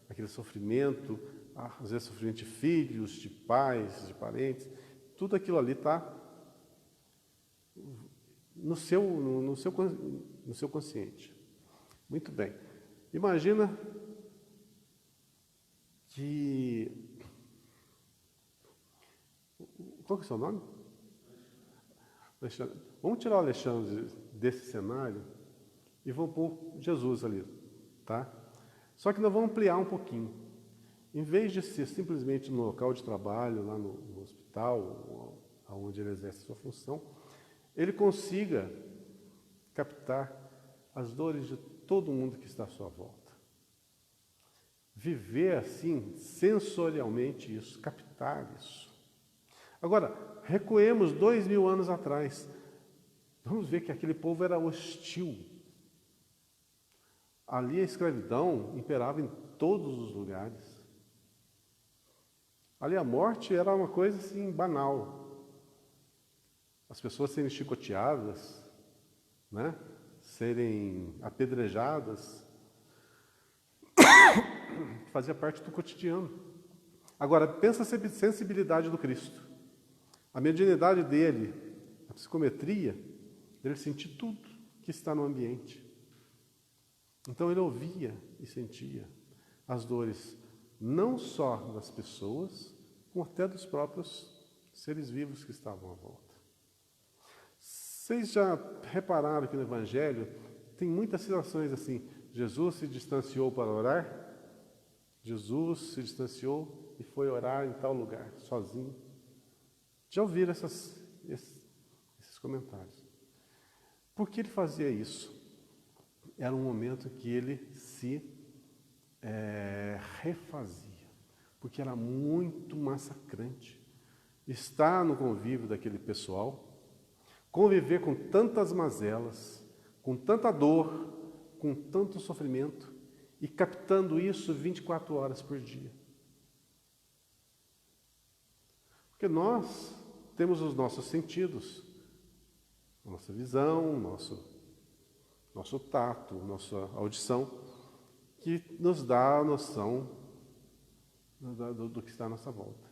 aquele sofrimento, às vezes sofrimento de filhos, de pais, de parentes, tudo aquilo ali está no seu consciente. Muito bem. Imagina que... Qual que é o seu nome? Alexandre. Vamos tirar o Alexandre desse cenário e vamos pôr Jesus ali, tá? Só que nós vamos ampliar um pouquinho. Em vez de ser simplesmente no local de trabalho, lá no hospital, onde ele exerce a sua função, ele consiga captar as dores de todo mundo que está à sua volta. Viver assim, sensorialmente isso, captar isso. Agora, recuemos 2000 anos atrás. Vamos ver que aquele povo era hostil. Ali a escravidão imperava em todos os lugares. Ali a morte era uma coisa assim banal. As pessoas serem chicoteadas, né? Serem apedrejadas, fazia parte do cotidiano. Agora, pensa a sensibilidade do Cristo. A mediunidade dele, a psicometria, ele sentir tudo que está no ambiente. Então ele ouvia e sentia as dores, não só das pessoas, como até dos próprios seres vivos que estavam à volta. Vocês já repararam que no Evangelho tem muitas situações assim, Jesus se distanciou para orar, Jesus se distanciou e foi orar em tal lugar, sozinho. Já ouviram esses comentários? Por que ele fazia isso? Era um momento que ele se refazia, porque era muito massacrante estar no convívio daquele pessoal, conviver com tantas mazelas, com tanta dor, com tanto sofrimento, e captando isso 24 horas por dia. Porque nós temos os nossos sentidos, a nossa visão, nosso tato, nossa audição, que nos dá a noção do que está à nossa volta.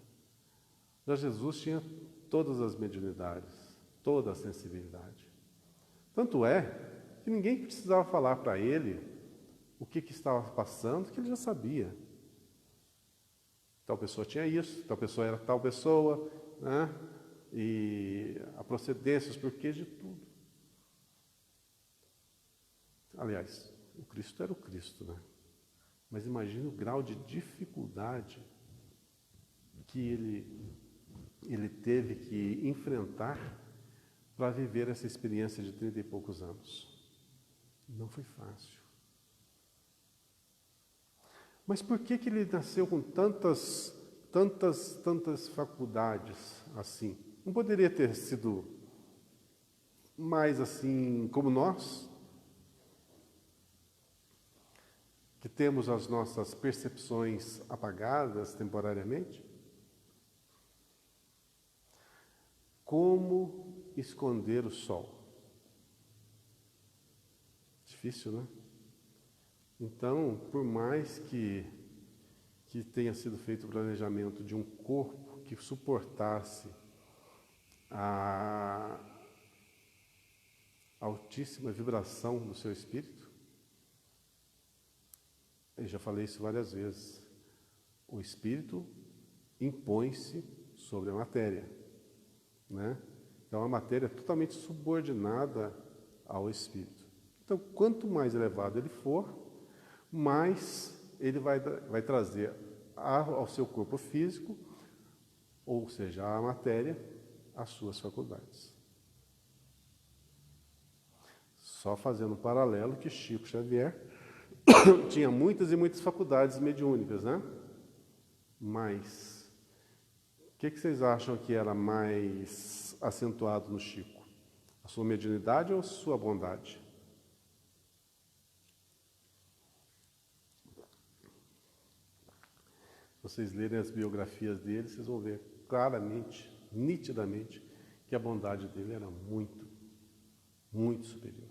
Já Jesus tinha todas as mediunidades, toda a sensibilidade. Tanto é que ninguém precisava falar para ele o que estava passando, que ele já sabia. Tal pessoa tinha isso, tal pessoa era tal pessoa, né? E a procedência, os porquês de tudo. Aliás, o Cristo era o Cristo, né? Mas imagine o grau de dificuldade que ele teve que enfrentar para viver essa experiência de 30 e poucos anos. Não foi fácil. Mas por que ele nasceu com tantas faculdades assim? Não poderia ter sido mais assim como nós, que temos as nossas percepções apagadas temporariamente? Como esconder o sol? Difícil, né? Então, por mais que tenha sido feito o planejamento de um corpo que suportasse altíssima vibração do seu espírito? Eu já falei isso várias vezes. O espírito impõe-se sobre a matéria, né? Então a matéria é totalmente subordinada ao espírito. Então, quanto mais elevado ele for, mais ele vai trazer ao seu corpo físico, ou seja, à matéria, as suas faculdades. Só fazendo um paralelo que Chico Xavier tinha muitas e muitas faculdades mediúnicas, né? Mas o que vocês acham que era mais acentuado no Chico? A sua mediunidade ou a sua bondade? Se vocês lerem as biografias dele, vocês vão ver claramente, nitidamente, que a bondade dele era muito, muito superior.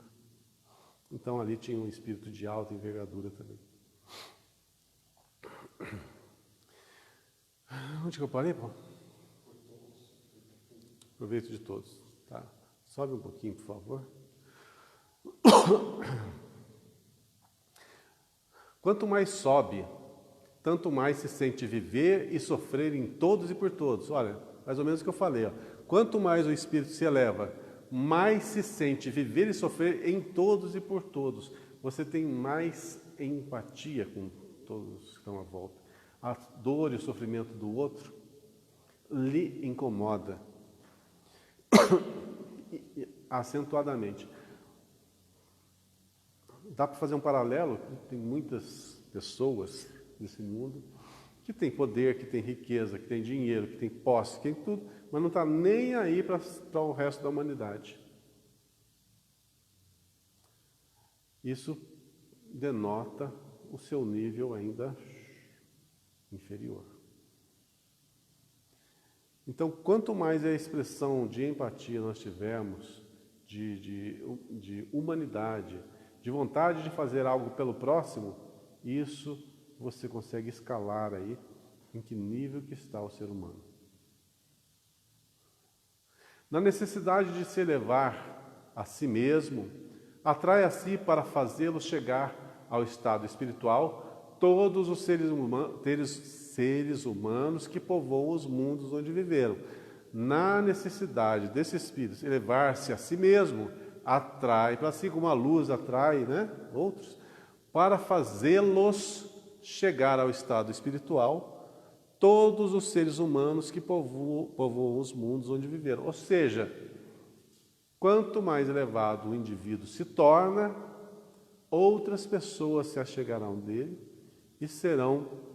Então ali tinha um espírito de alta envergadura também. Onde que eu parei, Paulo? Proveito de todos. Tá. Sobe um pouquinho, por favor. Quanto mais sobe, tanto mais se sente viver e sofrer em todos e por todos. Olha, mais ou menos o que eu falei. Ó. Quanto mais o espírito se eleva, mais se sente viver e sofrer em todos e por todos. Você tem mais empatia com todos que estão à volta. A dor e o sofrimento do outro lhe incomoda acentuadamente. Dá para fazer um paralelo, tem muitas pessoas nesse mundo que tem poder, que tem riqueza, que tem dinheiro, que tem posse, que tem tudo, mas não está nem aí para o resto da humanidade. Isso denota o seu nível ainda inferior. Então, quanto mais a expressão de empatia nós tivermos, de humanidade, de vontade de fazer algo pelo próximo, isso você consegue escalar aí em que nível que está o ser humano. Na necessidade de se elevar a si mesmo, atrai a si para fazê-lo chegar ao estado espiritual todos os seres humanos que povoam os mundos onde viveram. Na necessidade desse espírito elevar-se a si mesmo, atrai para si, como a luz atrai, né, outros, para fazê-los chegar ao estado espiritual todos os seres humanos que povoam os mundos onde viveram. Ou seja, quanto mais elevado o indivíduo se torna, outras pessoas se achegarão dele e serão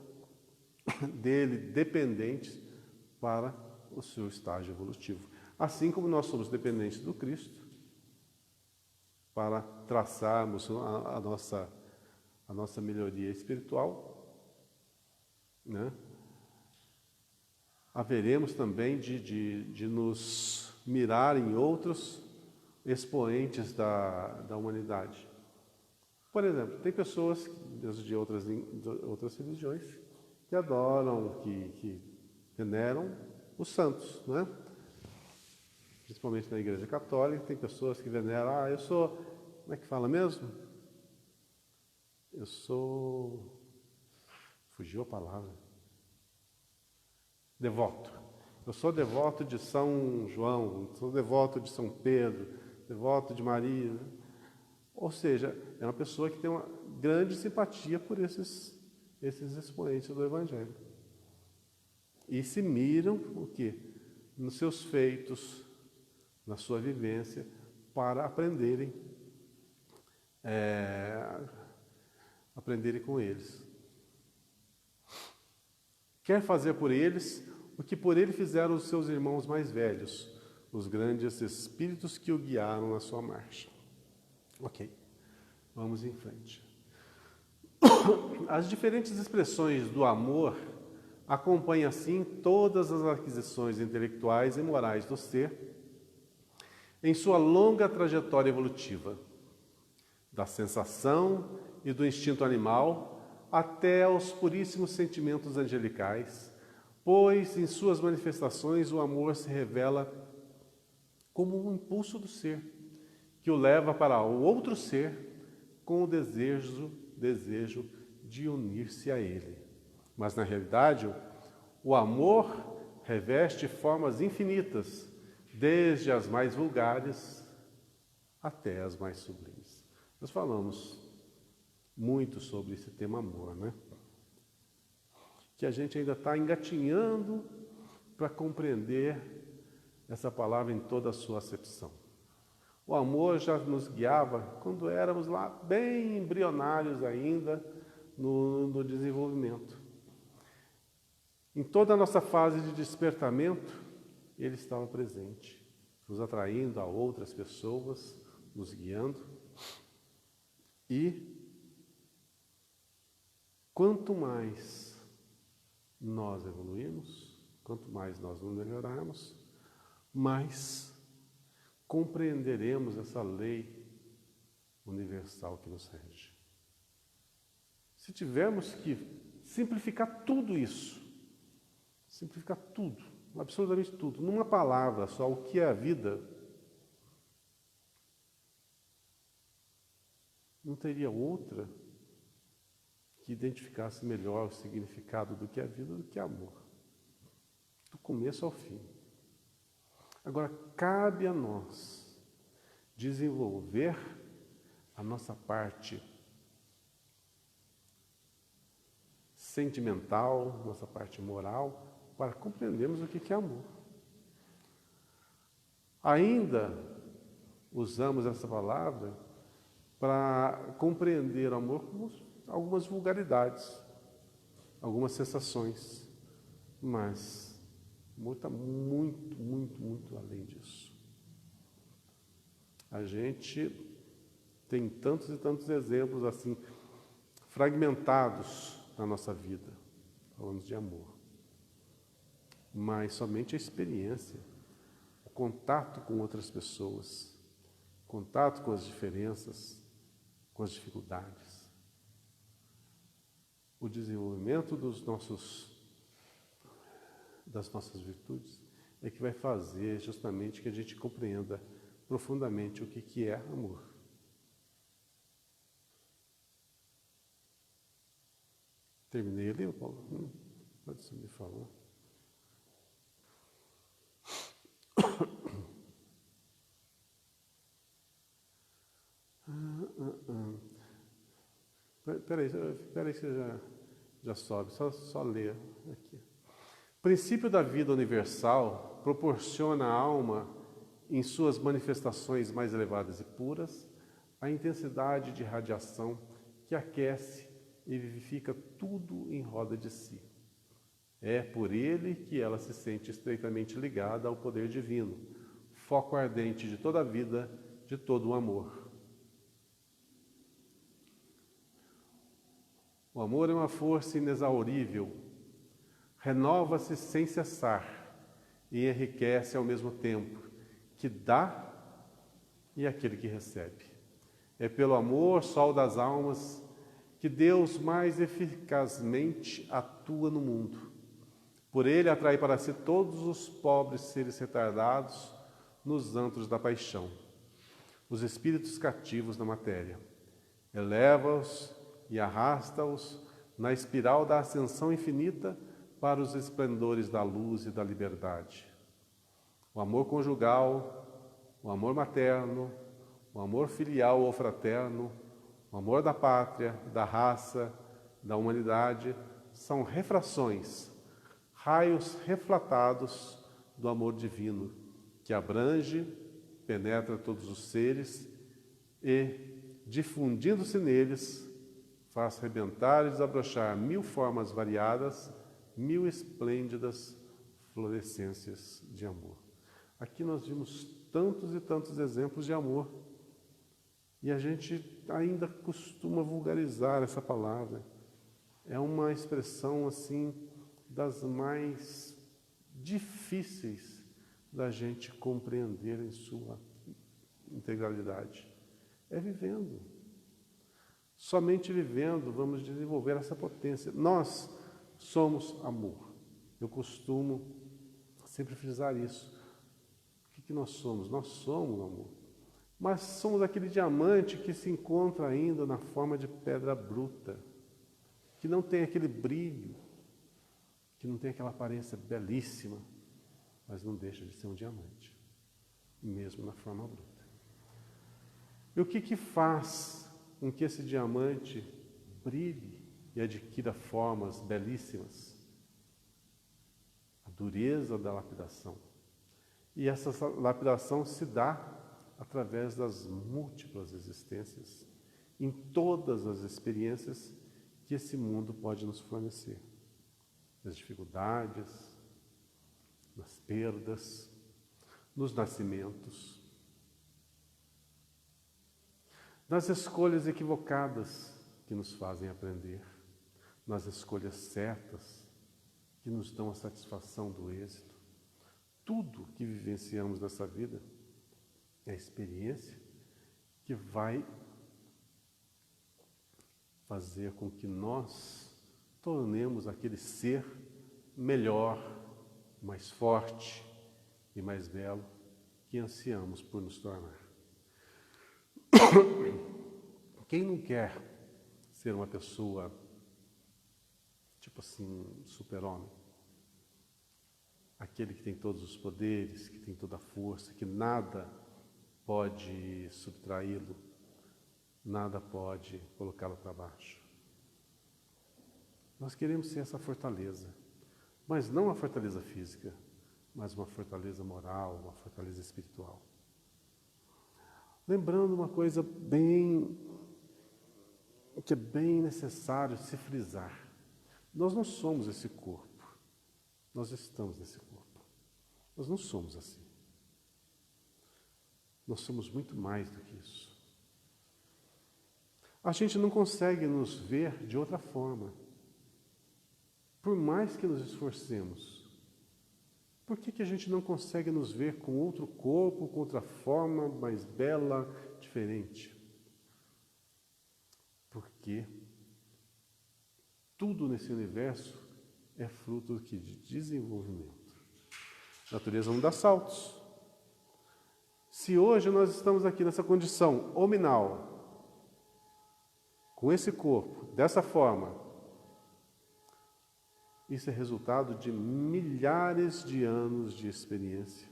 dele dependentes para o seu estágio evolutivo. Assim como nós somos dependentes do Cristo para traçarmos a nossa melhoria espiritual, né? Haveremos também de nos mirar em outros expoentes da humanidade. Por exemplo, tem pessoas de outras religiões que adoram, que veneram os santos, né? Principalmente na Igreja Católica, tem pessoas que veneram, eu sou, como é que fala mesmo? Eu sou, fugiu a palavra, devoto. Eu sou devoto de São João, sou devoto de São Pedro, devoto de Maria. Ou seja, é uma pessoa que tem uma grande simpatia por esses expoentes do Evangelho. E se miram o quê? Nos seus feitos, na sua vivência, para aprenderem com eles. Quer fazer por eles o que por ele fizeram os seus irmãos mais velhos, os grandes espíritos que o guiaram na sua marcha. Ok, vamos em frente. As diferentes expressões do amor acompanham, assim, todas as aquisições intelectuais e morais do ser em sua longa trajetória evolutiva, da sensação e do instinto animal até aos puríssimos sentimentos angelicais, pois em suas manifestações o amor se revela como um impulso do ser, que o leva para o outro ser com o desejo de unir-se a ele. Mas, na realidade, o amor reveste formas infinitas, desde as mais vulgares até as mais sublimes. Nós falamos muito sobre esse tema amor, né? Que a gente ainda está engatinhando para compreender essa palavra em toda a sua acepção. O amor já nos guiava quando éramos lá bem embrionários ainda no desenvolvimento. Em toda a nossa fase de despertamento, ele estava presente, nos atraindo a outras pessoas, nos guiando. E quanto mais nós evoluímos, quanto mais nós nos melhorarmos, mais compreenderemos essa lei universal que nos rege. Se tivermos que simplificar tudo isso, simplificar tudo, absolutamente tudo, numa palavra só, o que é a vida, não teria outra que identificasse melhor o significado do que a vida, do que amor. Do começo ao fim. Agora, cabe a nós desenvolver a nossa parte sentimental, nossa parte moral, para compreendermos o que é amor. Ainda usamos essa palavra para compreender o amor como algumas vulgaridades, algumas sensações, mas o amor está muito, muito, muito além disso. A gente tem tantos e tantos exemplos assim, fragmentados na nossa vida, falando de amor. Mas somente a experiência, o contato com outras pessoas, o contato com as diferenças, com as dificuldades, o desenvolvimento das nossas virtudes é que vai fazer justamente que a gente compreenda profundamente o que é amor. Terminei ali, Paulo? Pode subir falar. Peraí que você já sobe, só ler aqui. O princípio da vida universal proporciona à alma, em suas manifestações mais elevadas e puras, a intensidade de radiação que aquece e vivifica tudo em roda de si. É por ele que ela se sente estreitamente ligada ao poder divino, foco ardente de toda a vida, de todo o amor. O amor é uma força inexaurível, renova-se sem cessar e enriquece ao mesmo tempo, que dá e aquele que recebe. É pelo amor, sol das almas, que Deus mais eficazmente atua no mundo. Por ele atrai para si todos os pobres seres retardados nos antros da paixão, os espíritos cativos na matéria. Eleva-os e arrasta-os na espiral da ascensão infinita para os esplendores da luz e da liberdade. O amor conjugal, o amor materno, o amor filial ou fraterno, o amor da pátria, da raça, da humanidade, são refrações, raios reflatados do amor divino, que abrange, penetra todos os seres e, difundindo-se neles, faz rebentar e desabrochar 1000 formas variadas, 1000 esplêndidas florescências de amor. Aqui nós vimos tantos e tantos exemplos de amor, e a gente ainda costuma vulgarizar essa palavra. É uma expressão, assim, das mais difíceis da gente compreender em sua integralidade. É vivendo. Somente vivendo vamos desenvolver essa potência. Nós somos amor. Eu costumo sempre frisar isso. O que nós somos? Nós somos amor. Mas somos aquele diamante que se encontra ainda na forma de pedra bruta, que não tem aquele brilho, que não tem aquela aparência belíssima, mas não deixa de ser um diamante, mesmo na forma bruta. E o que faz com que esse diamante brilhe e adquira formas belíssimas? A dureza da lapidação. E essa lapidação se dá através das múltiplas existências, em todas as experiências que esse mundo pode nos fornecer. Nas dificuldades, nas perdas, nos nascimentos, nas escolhas equivocadas que nos fazem aprender, nas escolhas certas que nos dão a satisfação do êxito. Tudo que vivenciamos nessa vida é a experiência que vai fazer com que nós tornemos aquele ser melhor, mais forte e mais belo que ansiamos por nos tornar. Quem não quer ser uma pessoa, tipo assim, super-homem? Aquele que tem todos os poderes, que tem toda a força, que nada pode subtraí-lo, nada pode colocá-lo para baixo. Nós queremos ser essa fortaleza, mas não uma fortaleza física, mas uma fortaleza moral, uma fortaleza espiritual. Lembrando uma coisa que é bem necessário se frisar. Nós não somos esse corpo, nós estamos nesse corpo. Nós não somos assim. Nós somos muito mais do que isso. A gente não consegue nos ver de outra forma. Por mais que nos esforcemos, por que a gente não consegue nos ver com outro corpo, com outra forma, mais bela, diferente? Porque tudo nesse universo é fruto de desenvolvimento. A natureza não dá saltos. Se hoje nós estamos aqui nessa condição hominal, com esse corpo, dessa forma, isso é resultado de milhares de anos de experiência,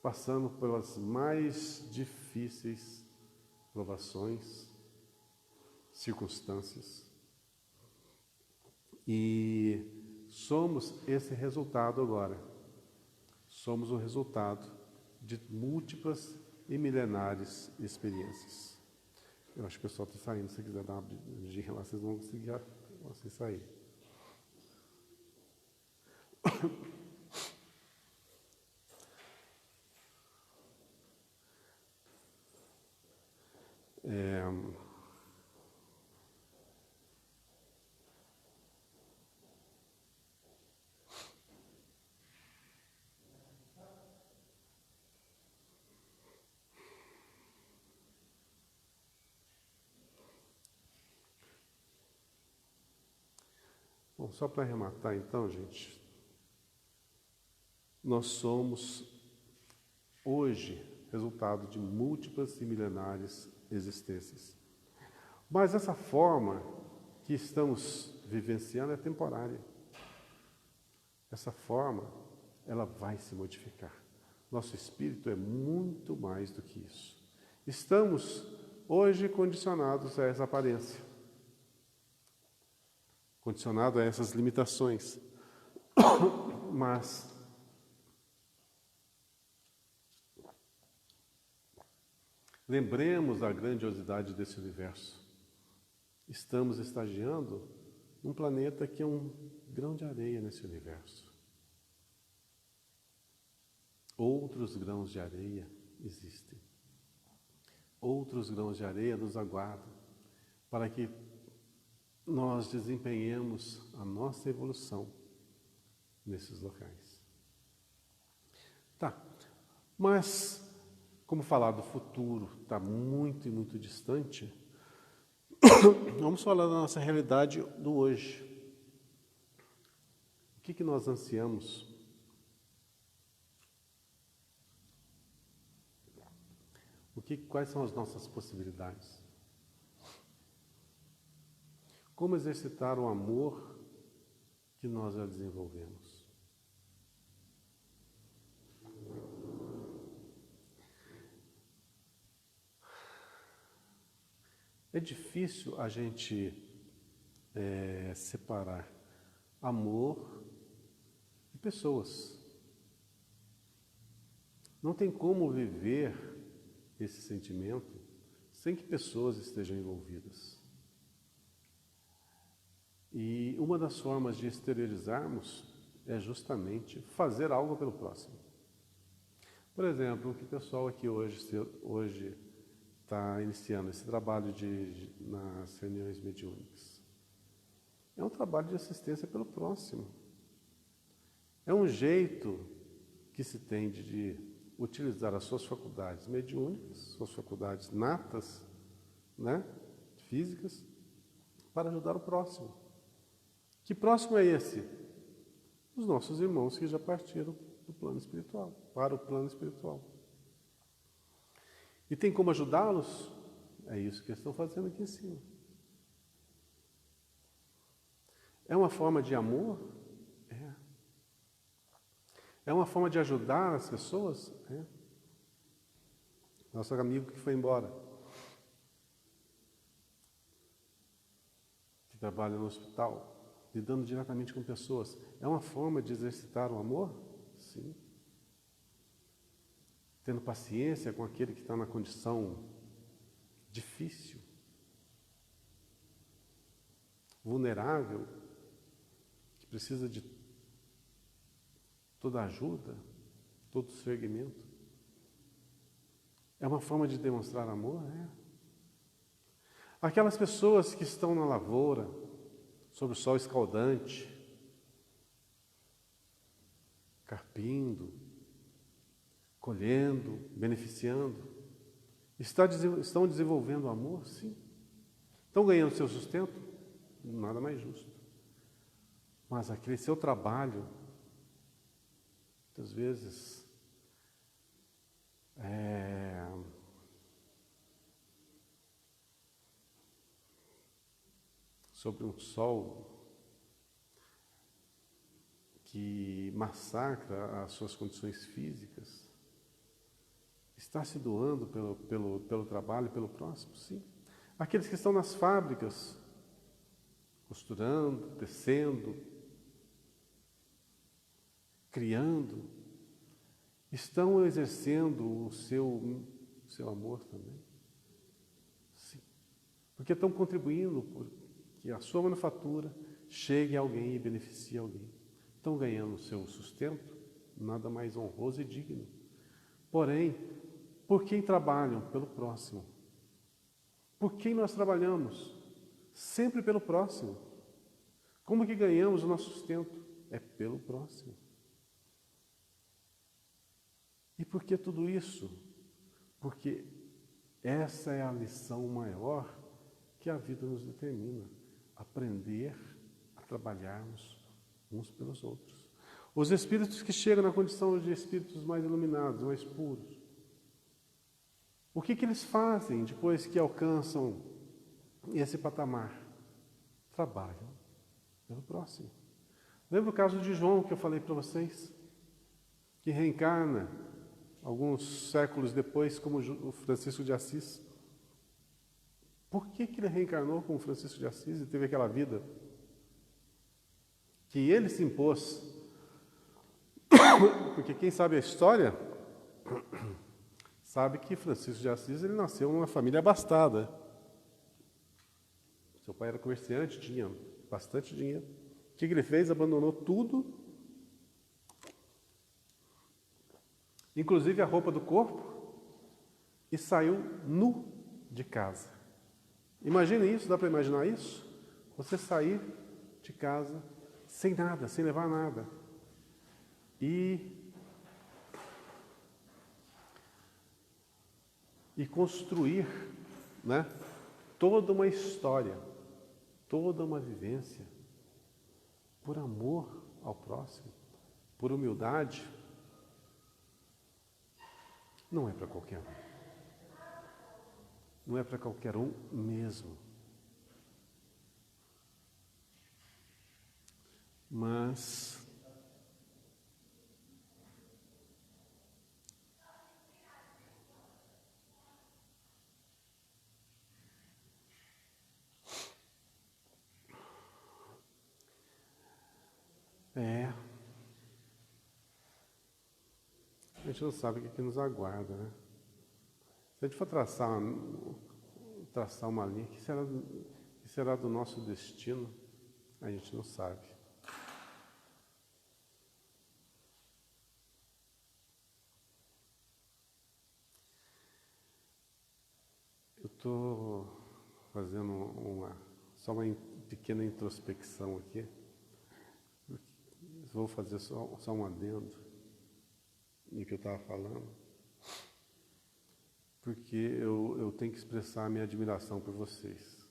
passando pelas mais difíceis provações, circunstâncias. E somos esse resultado agora. Somos o resultado de múltiplas e milenares experiências. Eu acho que o pessoal está saindo. Se você quiser dar uma abridinha lá, vocês vão conseguir sair. Bom, só para arrematar então, gente, nós somos hoje resultado de múltiplas e milenares existências. Mas essa forma que estamos vivenciando é temporária. Essa forma, ela vai se modificar. Nosso espírito é muito mais do que isso. Estamos hoje condicionados a essa aparência, condicionado a essas limitações. Mas lembremos da grandiosidade desse universo. Estamos estagiando num planeta que é um grão de areia nesse universo. Outros grãos de areia existem. Outros grãos de areia nos aguardam para que nós desempenhemos a nossa evolução nesses locais. Tá, mas como falar do futuro está muito e muito distante, vamos falar da nossa realidade do hoje. O que nós ansiamos? Quais são as nossas possibilidades? Como exercitar o amor que nós já desenvolvemos? É difícil a gente separar amor de pessoas. Não tem como viver esse sentimento sem que pessoas estejam envolvidas. E uma das formas de exteriorizarmos é justamente fazer algo pelo próximo. Por exemplo, o que o pessoal aqui hoje está iniciando esse trabalho nas reuniões mediúnicas. É um trabalho de assistência pelo próximo. É um jeito que se tem de utilizar as suas faculdades mediúnicas, suas faculdades natas, né, físicas, para ajudar o próximo. Que próximo é esse? Os nossos irmãos que já partiram do plano espiritual, para o plano espiritual. E tem como ajudá-los? É isso que eles estão fazendo aqui em cima. É uma forma de amor? É. É uma forma de ajudar as pessoas? É. Nosso amigo que foi embora, que trabalha no hospital, lidando diretamente com pessoas, é uma forma de exercitar o amor? Sim. Tendo paciência com aquele que está na condição difícil, vulnerável, que precisa de toda ajuda, todo seguimento. É uma forma de demonstrar amor? É. Aquelas pessoas que estão na lavoura, sob o sol escaldante, carpindo, colhendo, beneficiando, estão desenvolvendo amor? Sim. Estão ganhando seu sustento? Nada mais justo. Mas aquele seu trabalho, muitas vezes, sobre um sol que massacra as suas condições físicas, está se doando pelo trabalho, pelo próximo? Sim. Aqueles que estão nas fábricas, costurando, tecendo, criando, estão exercendo o seu amor também? Sim. Porque estão contribuindo para que a sua manufatura chegue a alguém e beneficie alguém. Estão ganhando o seu sustento, nada mais honroso e digno. Porém, por quem trabalham? Pelo próximo. Por quem nós trabalhamos? Sempre pelo próximo. Como que ganhamos o nosso sustento? É pelo próximo. E por que tudo isso? Porque essa é a lição maior que a vida nos determina. Aprender a trabalharmos uns pelos outros. Os espíritos que chegam na condição de espíritos mais iluminados, mais puros, o que eles fazem depois que alcançam esse patamar? Trabalham pelo próximo. Lembra o caso de João que eu falei para vocês? Que reencarna alguns séculos depois como o Francisco de Assis. Por que ele reencarnou como Francisco de Assis e teve aquela vida que ele se impôs? Porque quem sabe a história sabe que Francisco de Assis ele nasceu numa família abastada. Seu pai era comerciante, tinha bastante dinheiro. O que ele fez? Abandonou tudo, inclusive a roupa do corpo, e saiu nu de casa. Imagine isso, dá para imaginar isso? Você sair de casa sem nada, sem levar nada. E construir, né, toda uma história, toda uma vivência, por amor ao próximo, por humildade. Não é para qualquer um. não é para qualquer um mesmo. Mas a gente não sabe o que nos aguarda, né? Se a gente for traçar uma linha, que será do nosso destino, a gente não sabe. Eu estou fazendo só uma pequena introspecção aqui. Vou fazer só um adendo no que eu estava falando, porque eu tenho que expressar a minha admiração por vocês.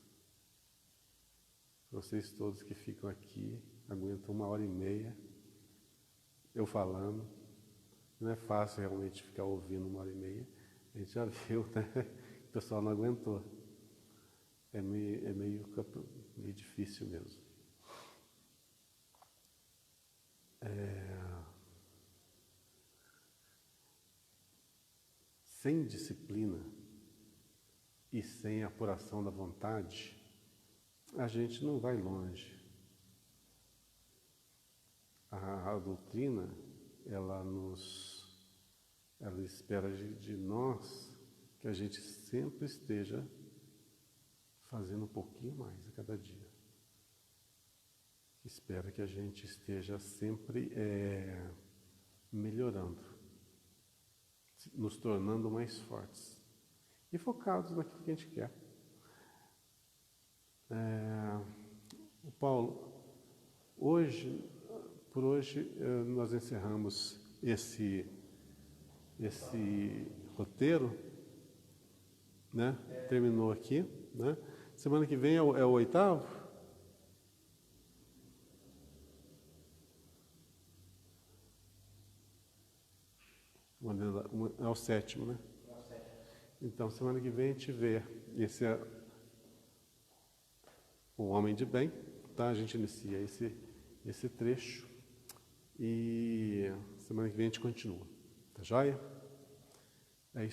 Vocês todos que ficam aqui, aguentam 1h30, eu falando. Não é fácil realmente ficar ouvindo 1h30. A gente já viu, né? O pessoal não aguentou. É meio difícil mesmo. Sem disciplina e sem apuração da vontade, a gente não vai longe. A doutrina, ela espera de nós que a gente sempre esteja fazendo um pouquinho mais a cada dia. Espera que a gente esteja sempre melhorando, nos tornando mais fortes e focados naquilo que a gente quer. Paulo, por hoje nós encerramos esse roteiro, né? Terminou aqui, né? Semana que vem é o 8º? É o 7º, né? É o 7º. Então, semana que vem a gente vê esse o homem de bem, tá? A gente inicia esse trecho e semana que vem a gente continua. Tá joia? É isso.